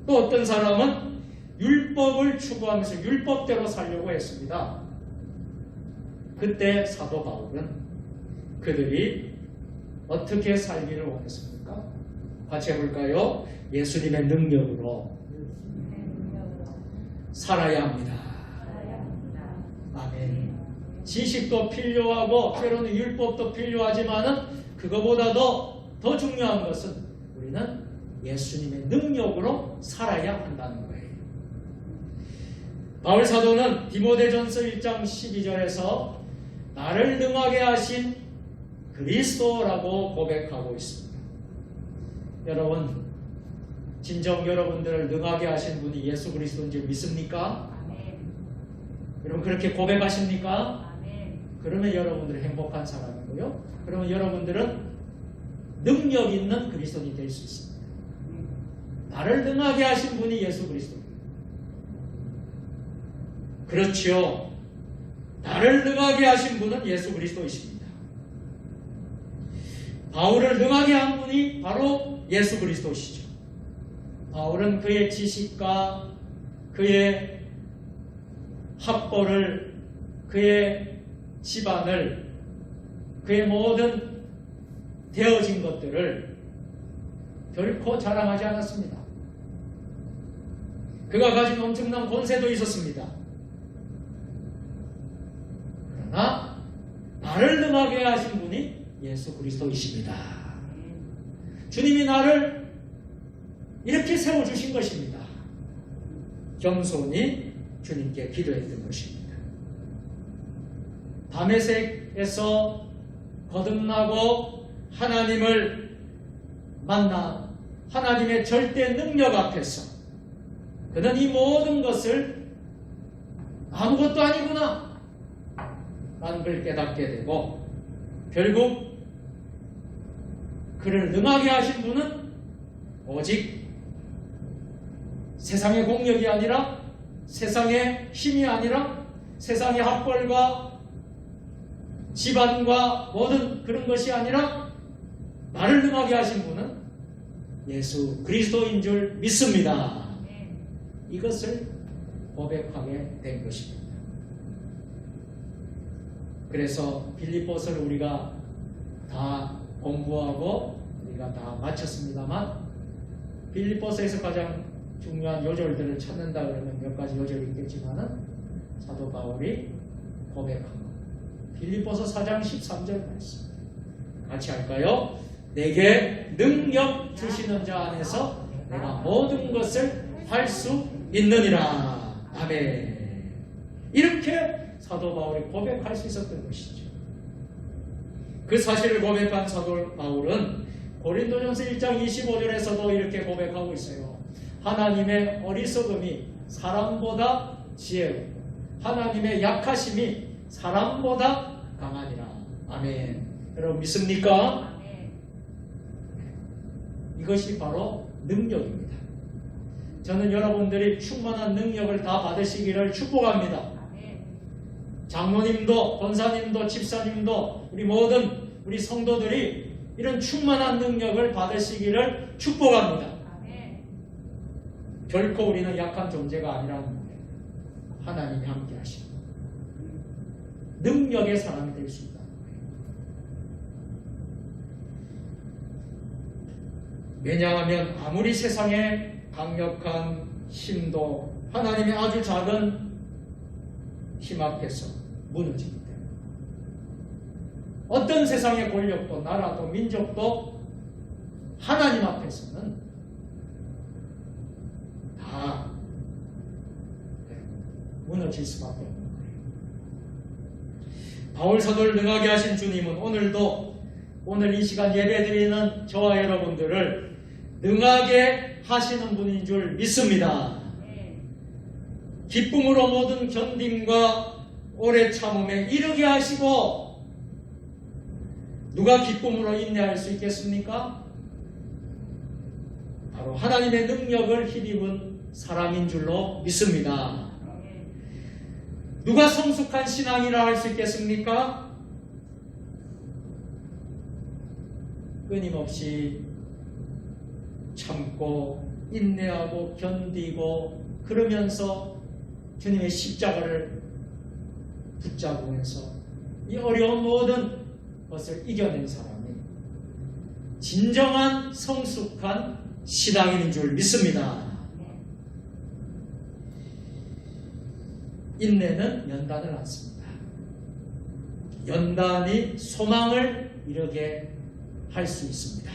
또 어떤 사람은 율법을 추구하면서 율법대로 살려고 했습니다. 그때 사도 바울은 그들이 어떻게 살기를 원했습니까? 같이 해볼까요? 예수님의 능력으로 살아야 합니다. 아멘. 지식도 필요하고 때로는 율법도 필요하지만은 그거보다도 더 중요한 것은 우리는 예수님의 능력으로 살아야 한다는 거예요. 바울 사도는 디모데전서 1장 12절에서 나를 능하게 하신 그리스도라고 고백하고 있습니다. 여러분, 진정 여러분들을 능하게 하신 분이 예수 그리스도인 줄 믿습니까? 아멘. 여러분 그렇게 고백하십니까? 아멘. 그러면 여러분들은 행복한 사람이고요. 그러면 여러분들은 능력 있는 그리스도인이 될 수 있습니다. 나를 능하게 하신 분이 예수 그리스도입니다. 그렇지요. 나를 능하게 하신 분은 예수 그리스도이십니다. 바울을 능하게 한 분이 바로 예수 그리스도시죠. 바울은 그의 지식과 그의 학벌을, 그의 집안을, 그의 모든 되어진 것들을 결코 자랑하지 않았습니다. 그가 가진 엄청난 권세도 있었습니다. 그러나 나를 능하게 하신 분이 예수 그리스도이십니다. 주님이 나를 이렇게 세워주신 것입니다. 겸손히 주님께 기도했던 것입니다. 다메섹에서 거듭나고 하나님을 만나 하나님의 절대 능력 앞에서 그는 이 모든 것을 아무것도 아니구나 라는 걸 깨닫게 되고, 결국 그를 능하게 하신 분은 오직 세상의 공력이 아니라, 세상의 힘이 아니라, 세상의 학벌과 집안과 모든 그런 것이 아니라 나를 능하게 하신 분은 예수 그리스도인 줄 믿습니다. 이것을 고백하게 된 것입니다. 그래서 빌립보서를 우리가 다 공부하고 우리가 다 마쳤습니다만, 빌립보서에서 가장 중요한 요절들을 찾는다 그러면 몇 가지 요절이 있겠지만은 사도 바울이 고백한 것, 빌립보서 4장 13절 말씀 같이 할까요? 내게 능력 주시는 자 안에서 내가 모든 것을 할 수 있느니라. 아멘. 이렇게 사도 바울이 고백할 수 있었던 것이죠. 그 사실을 고백한 사도 바울은 고린도전서 1장 25절에서도 이렇게 고백하고 있어요. 하나님의 어리석음이 사람보다 지혜롭고 하나님의 약하심이 사람보다 강하니라. 아멘. 여러분 믿습니까? 이것이 바로 능력입니다. 저는 여러분들이 충만한 능력을 다 받으시기를 축복합니다. 장로님도, 권사님도, 집사님도, 우리 모든 우리 성도들이 이런 충만한 능력을 받으시기를 축복합니다. 결코 우리는 약한 존재가 아니라는 거예요. 하나님이 함께 하시고 능력의 사람이 될 수 있다는 거예요. 왜냐하면 아무리 세상에 강력한 힘도 하나님의 아주 작은 힘 앞에서 무너지기 때문에, 어떤 세상의 권력도 나라도 민족도 하나님 앞에서는 다 무너질 수밖에 없는 거예요. 바울 사도를 능하게 하신 주님은 오늘도, 오늘 이 시간 예배드리는 저와 여러분들을 능하게 하시는 분인 줄 믿습니다. 기쁨으로 모든 견딤과 오래 참음에 이르게 하시고, 누가 기쁨으로 인내할 수 있겠습니까? 바로 하나님의 능력을 힘입은 사람인 줄로 믿습니다. 누가 성숙한 신앙이라 할 수 있겠습니까? 끊임없이 참고 인내하고 견디고 그러면서 주님의 십자가를 붙잡으면서 이 어려운 모든 것을 이겨낸 사람이 진정한 성숙한 신앙인인 줄 믿습니다. 인내는 연단을 않습니다. 연단이 소망을 이루게 할 수 있습니다.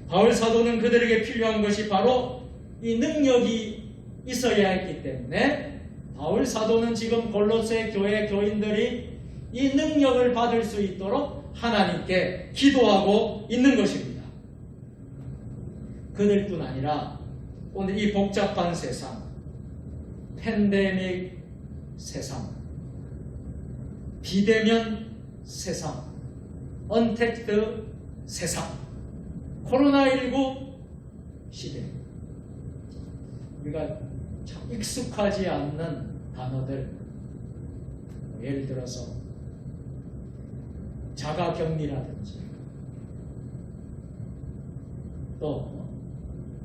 바울 사도는 그들에게 필요한 것이 바로 이 능력이 있어야 했기 때문에, 바울 사도는 지금 골로새 교회 교인들이 이 능력을 받을 수 있도록 하나님께 기도하고 있는 것입니다. 그들뿐 아니라 오늘 이 복잡한 세상, 팬데믹 세상, 비대면 세상, 언택트 세상, 코로나19 시대, 우리가 참 익숙하지 않는 단어들, 예를 들어서 자가격리라든지 또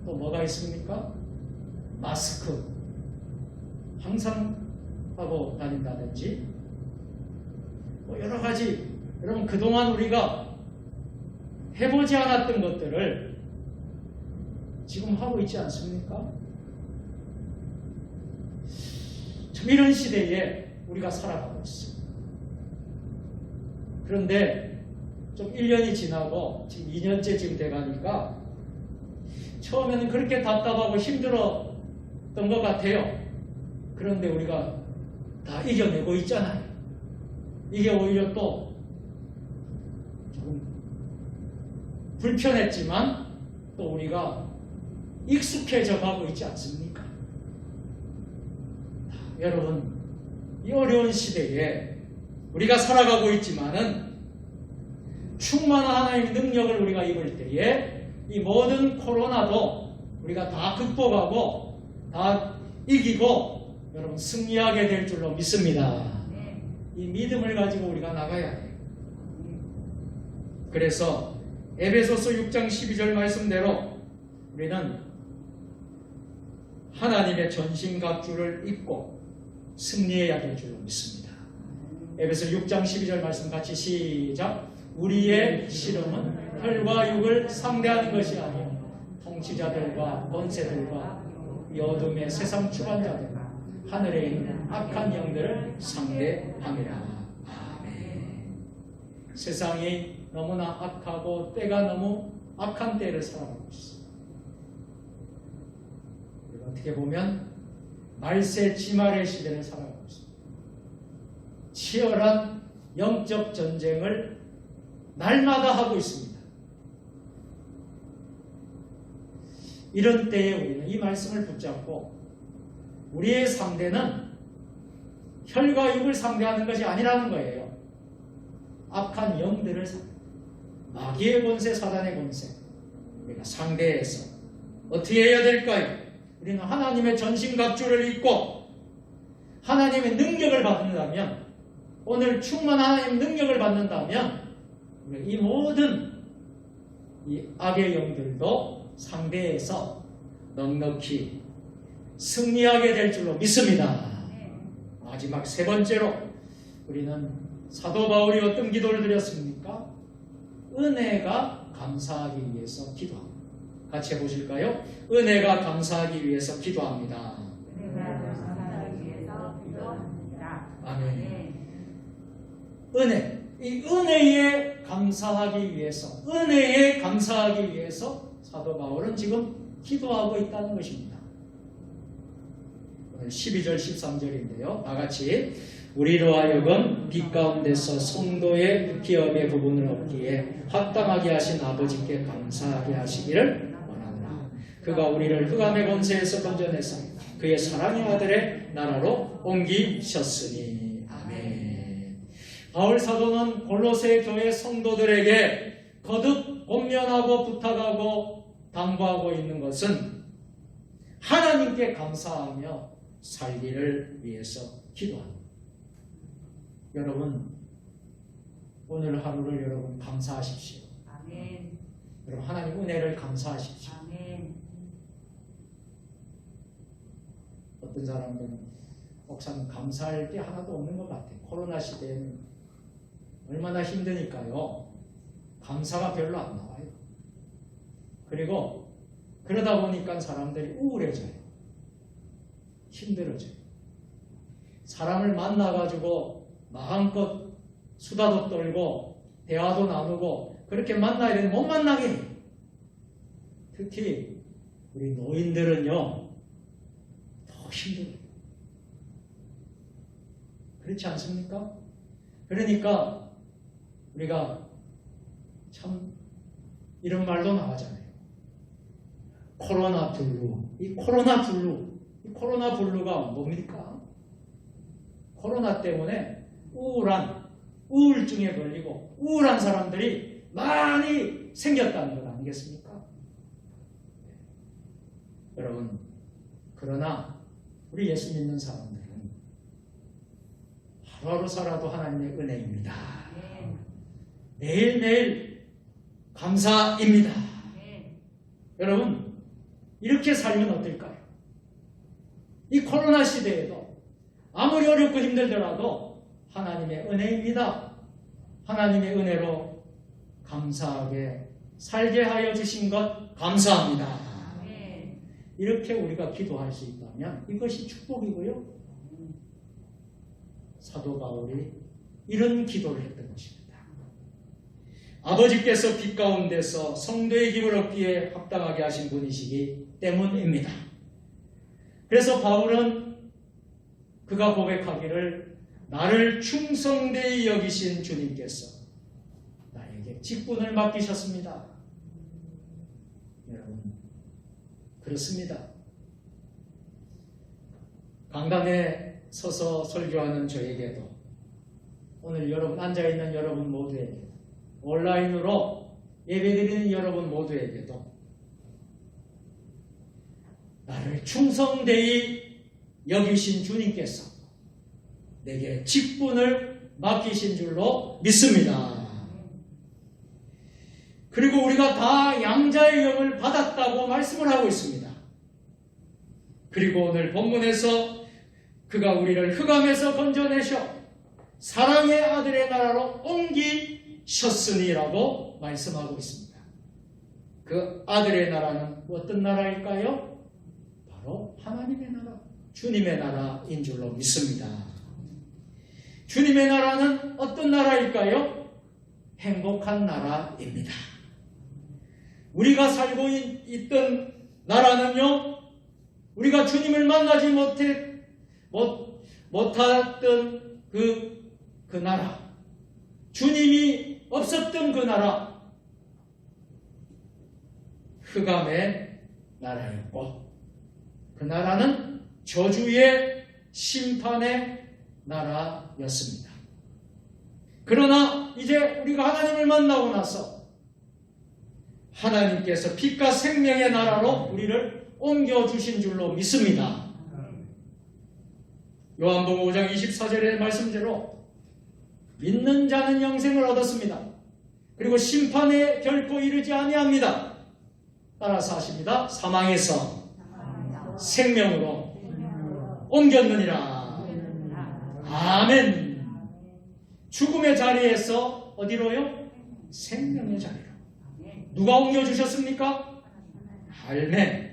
뭐가 있습니까? 마스크 항상 하고 다닌다든지 여러 가지. 여러분, 그동안 우리가 해보지 않았던 것들을 지금 하고 있지 않습니까? 참 이런 시대에 우리가 살아가고 있습니다. 그런데 좀 1년이 지나고 지금 2년째 지금 돼가니까 처음에는 그렇게 답답하고 힘들었던 것 같아요. 그런데 우리가 다 이겨내고 있잖아요. 이게 오히려 또 조금 불편했지만 또 우리가 익숙해져 가고 있지 않습니까? 여러분, 이 어려운 시대에 우리가 살아가고 있지만은 충만한 하나님의 능력을 우리가 입을 때에 이 모든 코로나도 우리가 다 극복하고 다 이기고 여러분 승리하게 될 줄로 믿습니다. 이 믿음을 가지고 우리가 나가야 해요. 그래서 에베소서 6장 12절 말씀대로 우리는 하나님의 전신갑주를 입고 승리해야 될 줄로 믿습니다. 에베소 6장 12절 말씀 같이 시작. 우리의 씨름은 혈과 육을 상대하는 것이 아니요 통치자들과 권세들과 이 어둠의 세상 주관자들과 하늘에 있는 악한 영들을 상대함이라. 아멘. 세상이 너무나 악하고 때가 너무 악한 때를 살아가고 있습니다. 어떻게 보면 말세 지말의 시대를 살아가고 있습니다. 치열한 영적 전쟁을 날마다 하고 있습니다. 이런 때에 우리는 이 말씀을 붙잡고 우리의 상대는 혈과 육을 상대하는 것이 아니라는 거예요. 악한 영들을 마귀의 권세, 사단의 권세 우리가 상대해서 어떻게 해야 될까요? 우리는 하나님의 전신갑주를 입고 하나님의 능력을 받는다면, 오늘 충만한 하나님의 능력을 받는다면 이 모든 이 악의 영들도 상대해서 넉넉히 승리하게 될 줄로 믿습니다. 마지막 세 번째로 우리는 사도 바울이 어떤 기도를 드렸습니까? 은혜가 감사하기 위해서 기도합니다. 같이 해보실까요? 은혜가 감사하기 위해서 기도합니다. 은혜가 감사하기 위해서 기도합니다. 아멘. 은혜, 이 은혜에 감사하기 위해서, 은혜에 감사하기 위해서 사도 바울은 지금 기도하고 있다는 것입니다. 오늘 12절 13절인데요. 다 같이 우리로 하여금 빛 가운데서 성도의 기업의 부분을 얻기에 합당하게 하신 아버지께 감사하게 하시기를 원하노라. 그가 우리를 흑암의 권세에서 건져내사 그의 사랑의 아들의 나라로 옮기셨으니. 아멘. 바울 사도는 골로새 교회 성도들에게 거듭 권면하고 부탁하고 당부하고 있는 것은 하나님께 감사하며 살기를 위해서 기도합니다. 여러분, 오늘 하루를 여러분 감사하십시오. 아멘. 여러분 하나님 은혜를 감사하십시오. 아멘. 어떤 사람들은 막상 감사할 게 하나도 없는 것 같아요. 코로나 시대에는 얼마나 힘드니까요. 감사가 별로 안 나와요. 그리고 그러다 보니까 사람들이 우울해져요. 힘들어져요. 사람을 만나가지고 마음껏 수다도 떨고 대화도 나누고 그렇게 만나야 되는데 못 만나게 해요. 특히 우리 노인들은요 더 힘들어요. 그렇지 않습니까? 그러니까 우리가 참 이런 말도 나오잖아요. 코로나 블루. 이 코로나 블루가 뭡니까? 코로나 때문에 우울증에 걸리고 우울한 사람들이 많이 생겼다는 것 아니겠습니까? 여러분, 그러나 우리 예수 믿는 사람들은 하루하루 살아도 하나님의 은혜입니다. 매일매일 감사입니다. 여러분, 이렇게 살면 어떨까요? 이 코로나 시대에도 아무리 어렵고 힘들더라도 하나님의 은혜입니다. 하나님의 은혜로 감사하게 살게 하여 주신 것 감사합니다. 이렇게 우리가 기도할 수 있다면 이것이 축복이고요. 사도 바울이 이런 기도를 했던 것입니다. 아버지께서 빛 가운데서 성도의 기업을 얻기에 합당하게 하신 분이시기 때문입니다. 그래서 바울은 그가 고백하기를 나를 충성되이 여기신 주님께서 나에게 직분을 맡기셨습니다. 여러분, 그렇습니다. 강단에 서서 설교하는 저에게도 오늘 여러분 앉아있는 여러분 모두에게 온라인으로 예배드리는 여러분 모두에게도 나를 충성되이 여기신 주님께서 내게 직분을 맡기신 줄로 믿습니다. 그리고 우리가 다 양자의 영을 받았다고 말씀을 하고 있습니다. 그리고 오늘 본문에서 그가 우리를 흑암에서 건져내셔 사랑의 아들의 나라로 옮기셨으니라고 말씀하고 있습니다. 그 아들의 나라는 어떤 나라일까요? 바로 하나님의 나라, 주님의 나라인 줄로 믿습니다. 주님의 나라는 어떤 나라일까요? 행복한 나라입니다. 우리가 살고 있던 나라는요, 우리가 주님을 만나지 못했던 그 나라, 주님이 없었던 그 나라, 흑암의 나라였고, 그 나라는 저주의 심판의 나라였습니다. 그러나 이제 우리가 하나님을 만나고 나서 하나님께서 빛과 생명의 나라로 우리를 옮겨주신 줄로 믿습니다. 요한복음 5장 24절의 말씀대로 믿는 자는 영생을 얻었습니다. 그리고 심판에 결코 이르지 아니합니다. 따라서 하십니다. 사망에서 생명으로 옮겼느니라. 아멘. 죽음의 자리에서 어디로요? 생명의 자리로. 누가 옮겨주셨습니까? 할매.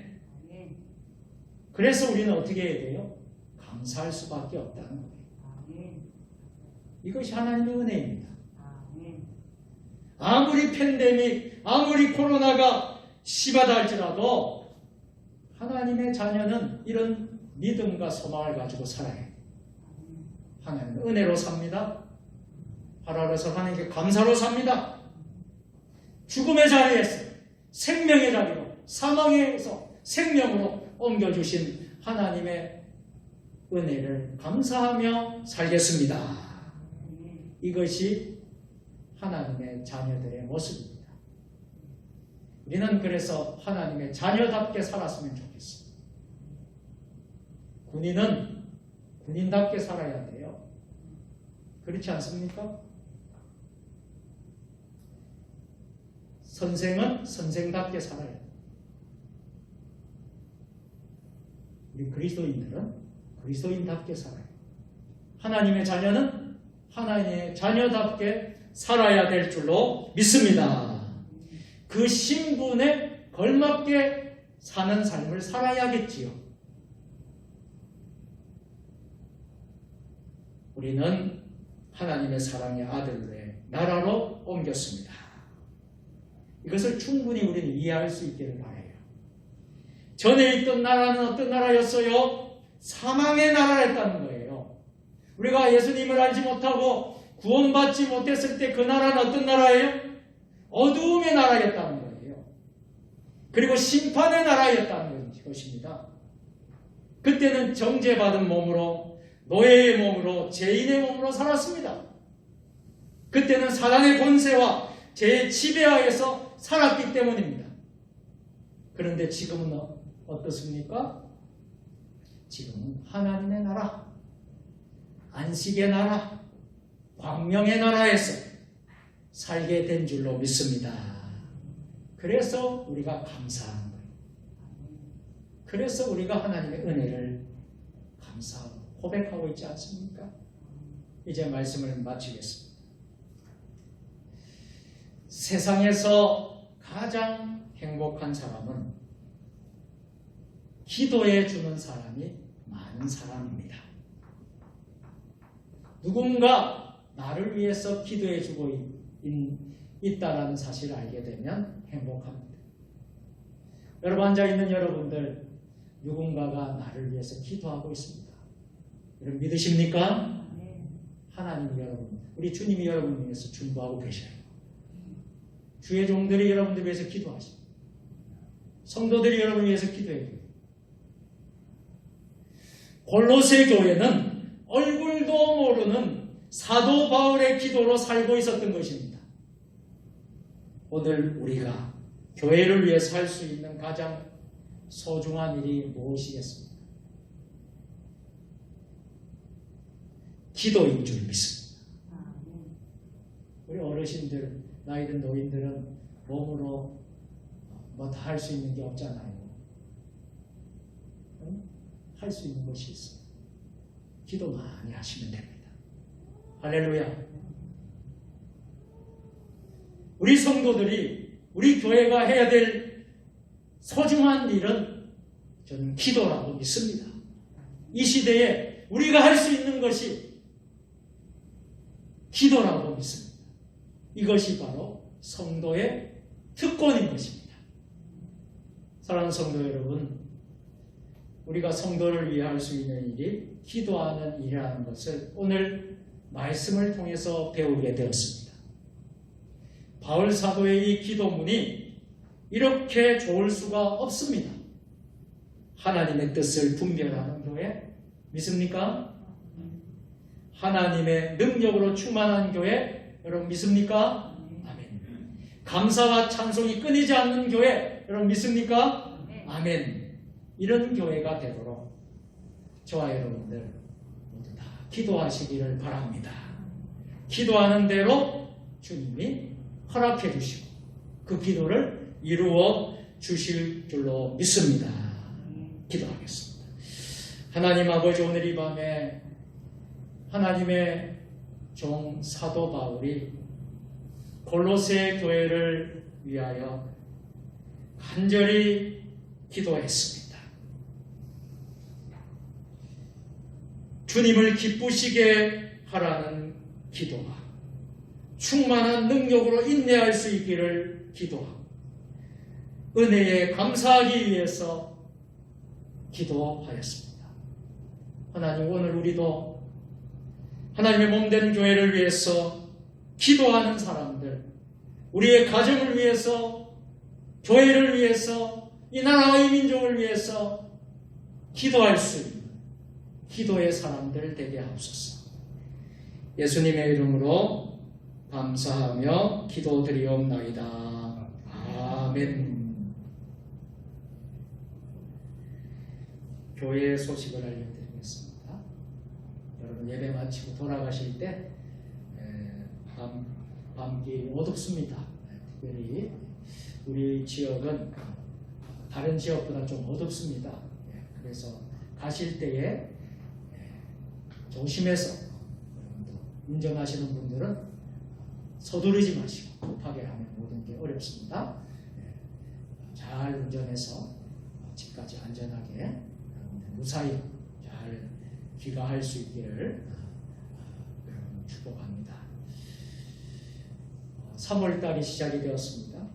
그래서 우리는 어떻게 해야 돼요? 감사할 수밖에 없다는 거예요. 이것이 하나님의 은혜입니다. 아무리 팬데믹, 아무리 코로나가 심하다 할지라도 하나님의 자녀는 이런 믿음과 소망을 가지고 살아요. 하나님의 은혜로 삽니다. 하나님께서 하나님께 감사로 삽니다. 죽음의 자리에서 생명의 자리로, 사망에서 생명으로 옮겨주신 하나님의 은혜를 감사하며 살겠습니다. 이것이 하나님의 자녀들의 모습입니다. 우리는 그래서 하나님의 자녀답게 살았으면 좋겠습니다. 군인은 군인답게 살아야 돼요. 그렇지 않습니까? 선생은 선생답게 살아야 돼요. 우리 그리스도인들은 그리스도인답게 살아요. 하나님의 자녀는 하나님의 자녀답게 살아야 될 줄로 믿습니다. 그 신분에 걸맞게 사는 삶을 살아야겠지요. 우리는 하나님의 사랑의 아들의 나라로 옮겼습니다. 이것을 충분히 우리는 이해할 수 있기를 바라요. 전에 있던 나라는 어떤 나라였어요? 사망의 나라였다는 거예요. 우리가 예수님을 알지 못하고 구원받지 못했을 때 그 나라는 어떤 나라예요? 어두움의 나라였다는 거예요. 그리고 심판의 나라였다는 것입니다. 그때는 정죄받은 몸으로, 노예의 몸으로, 죄인의 몸으로 살았습니다. 그때는 사단의 권세와 죄의 지배하에서 살았기 때문입니다. 그런데 지금은 어떻습니까? 지금은 하나님의 나라, 안식의 나라, 광명의 나라에서 살게 된 줄로 믿습니다. 그래서 우리가 감사하는 거예요. 그래서 우리가 하나님의 은혜를 감사하고 고백하고 있지 않습니까? 이제 말씀을 마치겠습니다. 세상에서 가장 행복한 사람은 기도해 주는 사람이 많은 사람입니다. 누군가 나를 위해서 기도해 주고 있다라는 사실을 알게 되면 행복합니다. 여러분 앉아있는 여러분들, 누군가가 나를 위해서 기도하고 있습니다. 여러분 믿으십니까? 하나님이 여러분, 우리 주님이 여러분을 위해서 중보하고 계셔요. 주의 종들이 여러분들 위해서 기도하십니다. 성도들이 여러분을 위해서 기도해요. 골로새 교회는 얼굴도 모르는 사도 바울의 기도로 살고 있었던 것입니다. 오늘 우리가 교회를 위해서 할 수 있는 가장 소중한 일이 무엇이겠습니까? 기도인 줄 믿습니다. 우리 어르신들, 나이 든 노인들은 몸으로 뭐 다 할 수 있는 게 없잖아요. 할 수 있는 것이 있어요. 기도 많이 하시면 됩니다. 할렐루야. 우리 성도들이, 우리 교회가 해야 될 소중한 일은 저는 기도라고 믿습니다. 이 시대에 우리가 할 수 있는 것이 기도라고 믿습니다. 이것이 바로 성도의 특권인 것입니다. 사랑하는 성도 여러분, 우리가 성도를 위해 할 수 있는 일이 기도하는 일이라는 것을 오늘 말씀을 통해서 배우게 되었습니다. 바울 사도의 이 기도문이 이렇게 좋을 수가 없습니다. 하나님의 뜻을 분별하는 교회 믿습니까? 하나님의 능력으로 충만한 교회 여러분 믿습니까? 아멘. 감사와 찬송이 끊이지 않는 교회 여러분 믿습니까? 아멘. 이런 교회가 되도록 저와 여러분들 모두 다 기도하시기를 바랍니다. 기도하는 대로 주님이 허락해 주시고 그 기도를 이루어 주실 줄로 믿습니다. 기도하겠습니다. 하나님 아버지, 오늘 이 밤에 하나님의 종 사도 바울이 골로새 교회를 위하여 간절히 기도했습니다. 주님을 기쁘시게 하라는 기도와 충만한 능력으로 인내할 수 있기를 기도하고 은혜에 감사하기 위해서 기도하였습니다. 하나님, 오늘 우리도 하나님의 몸된 교회를 위해서 기도하는 사람들, 우리의 가정을 위해서, 교회를 위해서, 이 나라와 이 민족을 위해서 기도할 수 있는 기도의 사람들 되게 하옵소서. 예수님의 이름으로 감사하며 기도드리옵나이다. 아멘. 교회 소식을 알려드리겠습니다. 여러분 예배 마치고 돌아가실 때 밤길 어둡습니다. 특별히 우리 지역은 다른 지역보다 좀 어둡습니다. 그래서 가실 때에 조심해서, 운전하시는 분들은 서두르지 마시고 급하게 하면 모든 게 어렵습니다. 잘 운전해서 집까지 안전하게 무사히 잘 귀가할 수 있기를 축복합니다. 3월달이 시작이 되었습니다.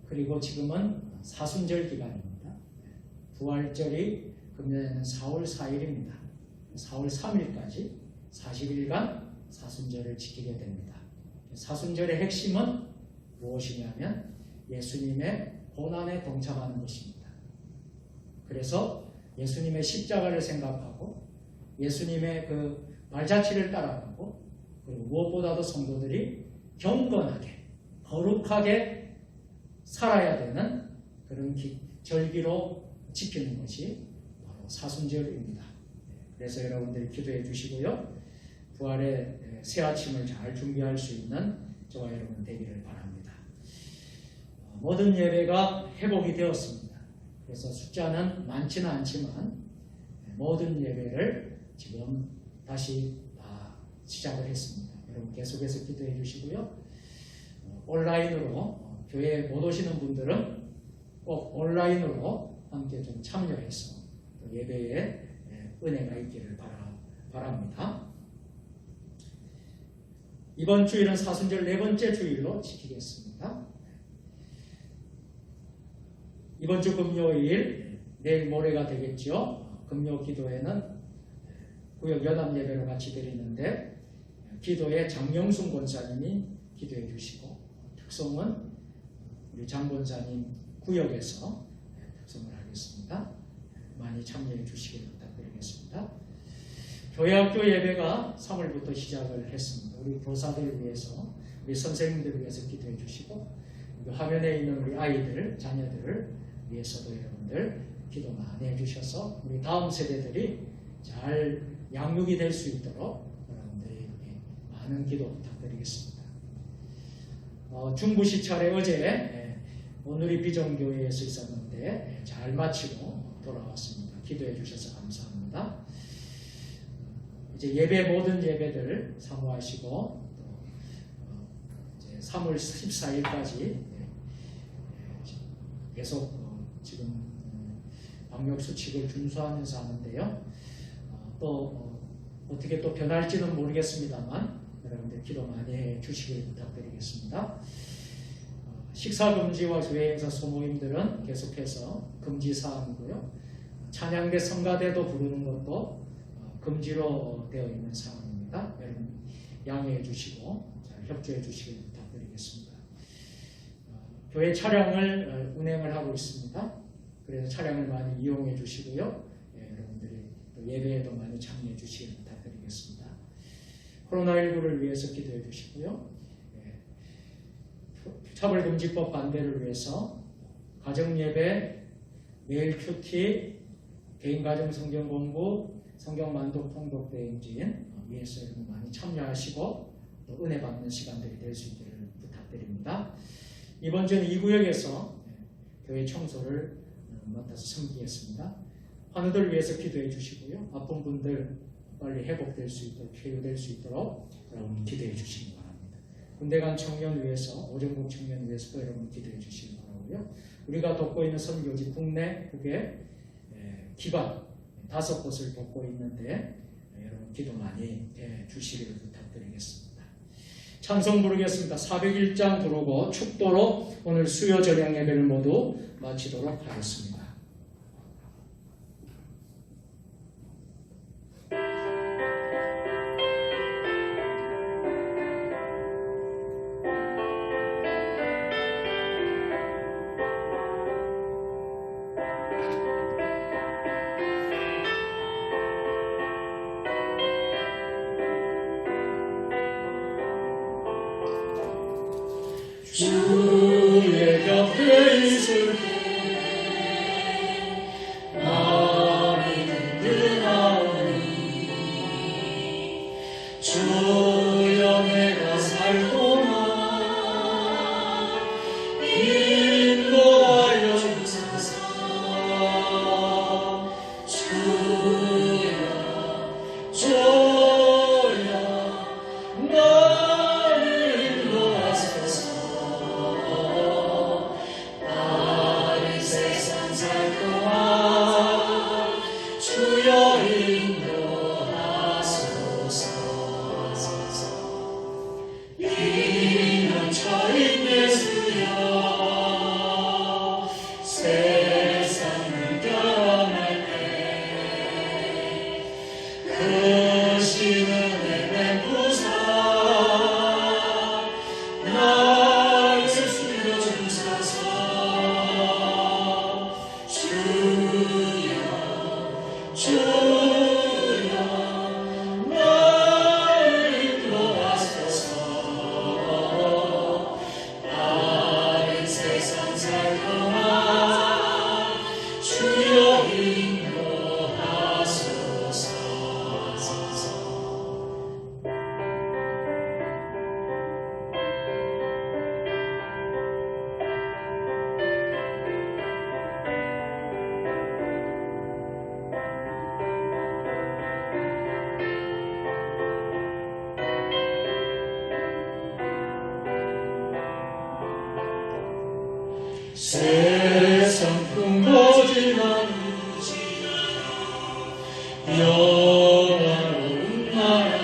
그리고 지금은 사순절 기간입니다. 부활절이 금년에는 4월 4일입니다. 4월 3일까지 40일간 사순절을 지키게 됩니다. 사순절의 핵심은 무엇이냐면 예수님의 고난에 동참하는 것입니다. 그래서 예수님의 십자가를 생각하고 예수님의 그 발자취를 따라가고, 그리고 무엇보다도 성도들이 경건하게 거룩하게 살아야 되는 그런 절기로 지키는 것이 바로 사순절입니다. 그래서 여러분들이 기도해 주시고요, 부활의 새 아침을 잘 준비할 수 있는 저와 여러분 되기를 바랍니다. 모든 예배가 회복이 되었습니다. 그래서 숫자는 많지는 않지만 모든 예배를 지금 다시 시작을 했습니다. 여러분 계속해서 기도해 주시고요, 온라인으로 교회에 못 오시는 분들은 꼭 온라인으로 함께 좀 참여해서 예배에 은혜가 있기를 바랍니다. 이번 주일은 사순절 4번째 주일로 지키겠습니다. 이번 주 금요일, 내일 모레가 되겠죠. 금요 기도회는 구역 연합 예배로 같이 드리는데, 기도에 장영순 권사님이 기도해 주시고, 특송은 우리 장 권사님 구역에서 작성을 하겠습니다. 많이 참여해 주시길 부탁드리겠습니다. 교회학교 예배가 3월부터 시작을 했습니다. 우리 교사들 위해서, 우리 선생님들 위해서 기도해 주시고, 화면에 있는 우리 아이들, 자녀들을 위해서도 여러분들 기도 많이 해주셔서 우리 다음 세대들이 잘 양육이 될 수 있도록 여러분들이 많은 기도 부탁드리겠습니다. 중부 시찰에 어제 오늘이 비전교회에서 있었는데 잘 마치고 돌아왔습니다. 기도해 주셔서 감사합니다. 이제 예배 모든 예배들 사모하시고 또 이제 3월 14일까지 계속 지금 방역 수칙을 준수하면서 하는데요. 또 어떻게 또 변할지는 모르겠습니다만 여러분들 기도 많이 해 주시길 부탁드리겠습니다. 식사 금지와 교회 행사 소모임들은 계속해서 금지 사항이고요. 찬양대 성가대도 부르는 것도 금지로 되어 있는 상황입니다. 여러분 양해해 주시고 잘 협조해 주시길 부탁드리겠습니다. 교회 차량을 운행을 하고 있습니다. 그래서 차량을 많이 이용해 주시고요. 여러분들이 또 예배에도 많이 참여해 주시길 부탁드리겠습니다. 코로나19를 위해서 기도해 주시고요. 차별금지법 반대를 위해서 가정예배, 매일 큐티, 개인가정 성경 공부, 성경 만독 통독 대행진 위해서 여러분 많이 참여하시고 또 은혜 받는 시간들이 될 수 있기를 부탁드립니다. 이번 주는 이 구역에서 교회 청소를 맡아서 섬기겠습니다. 환우들 위해서 기도해 주시고요. 아픈 분들 빨리 회복될 수 있도록, 쾌유될 수 있도록 여러분 기도해 주시기 바랍니다. 군대 간 청년 위해서, 오정국 청년 위해서도 여러분 기도해 주시기 바라고요. 우리가 돕고 있는 선교지 국내, 국외 기관 5곳을 돕고 있는데 여러분 기도 많이 해 주시기를 부탁드리겠습니다. 찬송 부르겠습니다. 401장 부르고 축도로 오늘 수요 저녁 예배를 모두 마치도록 하겠습니다. 주의 곁에 있을 때 마음이 든든하오니 주여 내가 살 동안 인도하여 주소서. 주여 나를 인도하소서. 세상 풍부지만 영원한 나라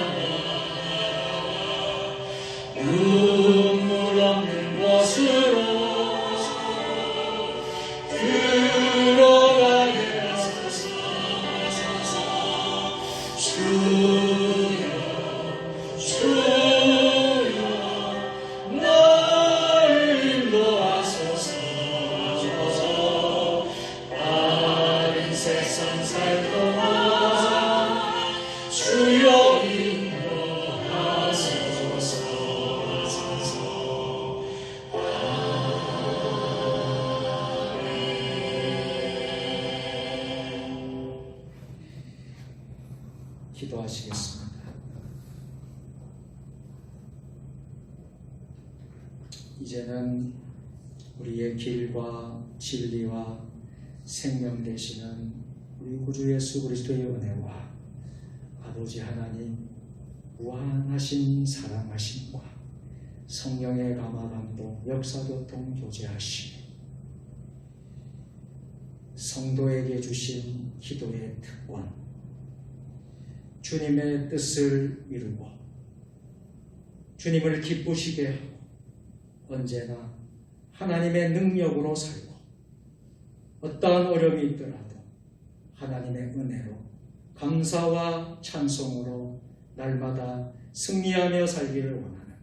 눈물 없는 곳으로 들어가게 하소서. 주여 나를 인도하소서. 이제는 우리의 길과 진리와 생명 되시는 우리 구주 예수 그리스도의 은혜와 아버지 하나님 무한하신 사랑하심과 성령의 감화감동 역사교통 교제하심, 성도에게 주신 기도의 특권, 주님의 뜻을 이루고 주님을 기쁘시게 하고 언제나 하나님의 능력으로 살고 어떠한 어려움이 있더라도 하나님의 은혜로 감사와 찬송으로 날마다 승리하며 살기를 원하는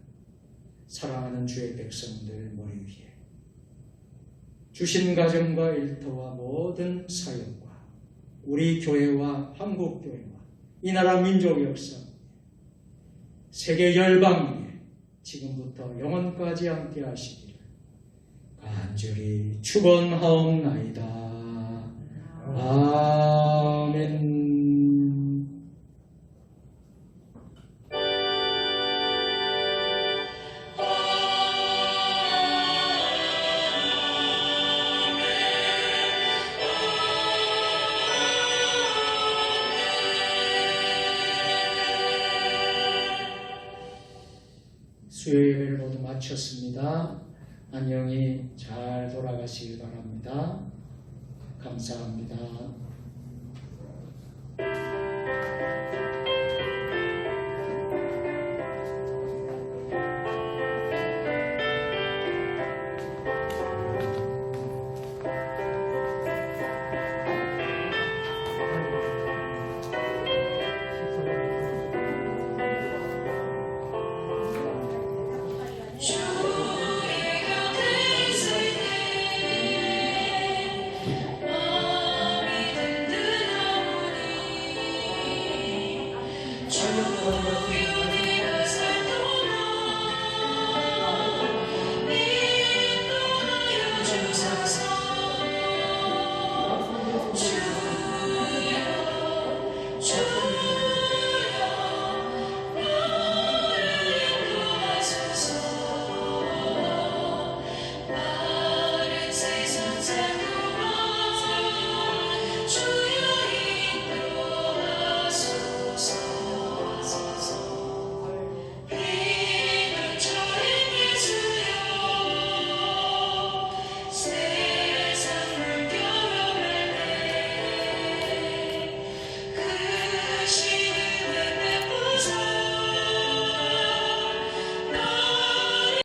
사랑하는 주의 백성들 머리 위에 주신 가정과 일터와 모든 사역과 우리 교회와 한국교회와 이 나라 민족 역사 세계 열방 위에 지금부터 영원까지 함께 하시기를 간절히 축원하옵나이다. 아멘. 수요 예배를 모두 마쳤습니다. 안녕히 잘 돌아가시길 바랍니다. 감사합니다.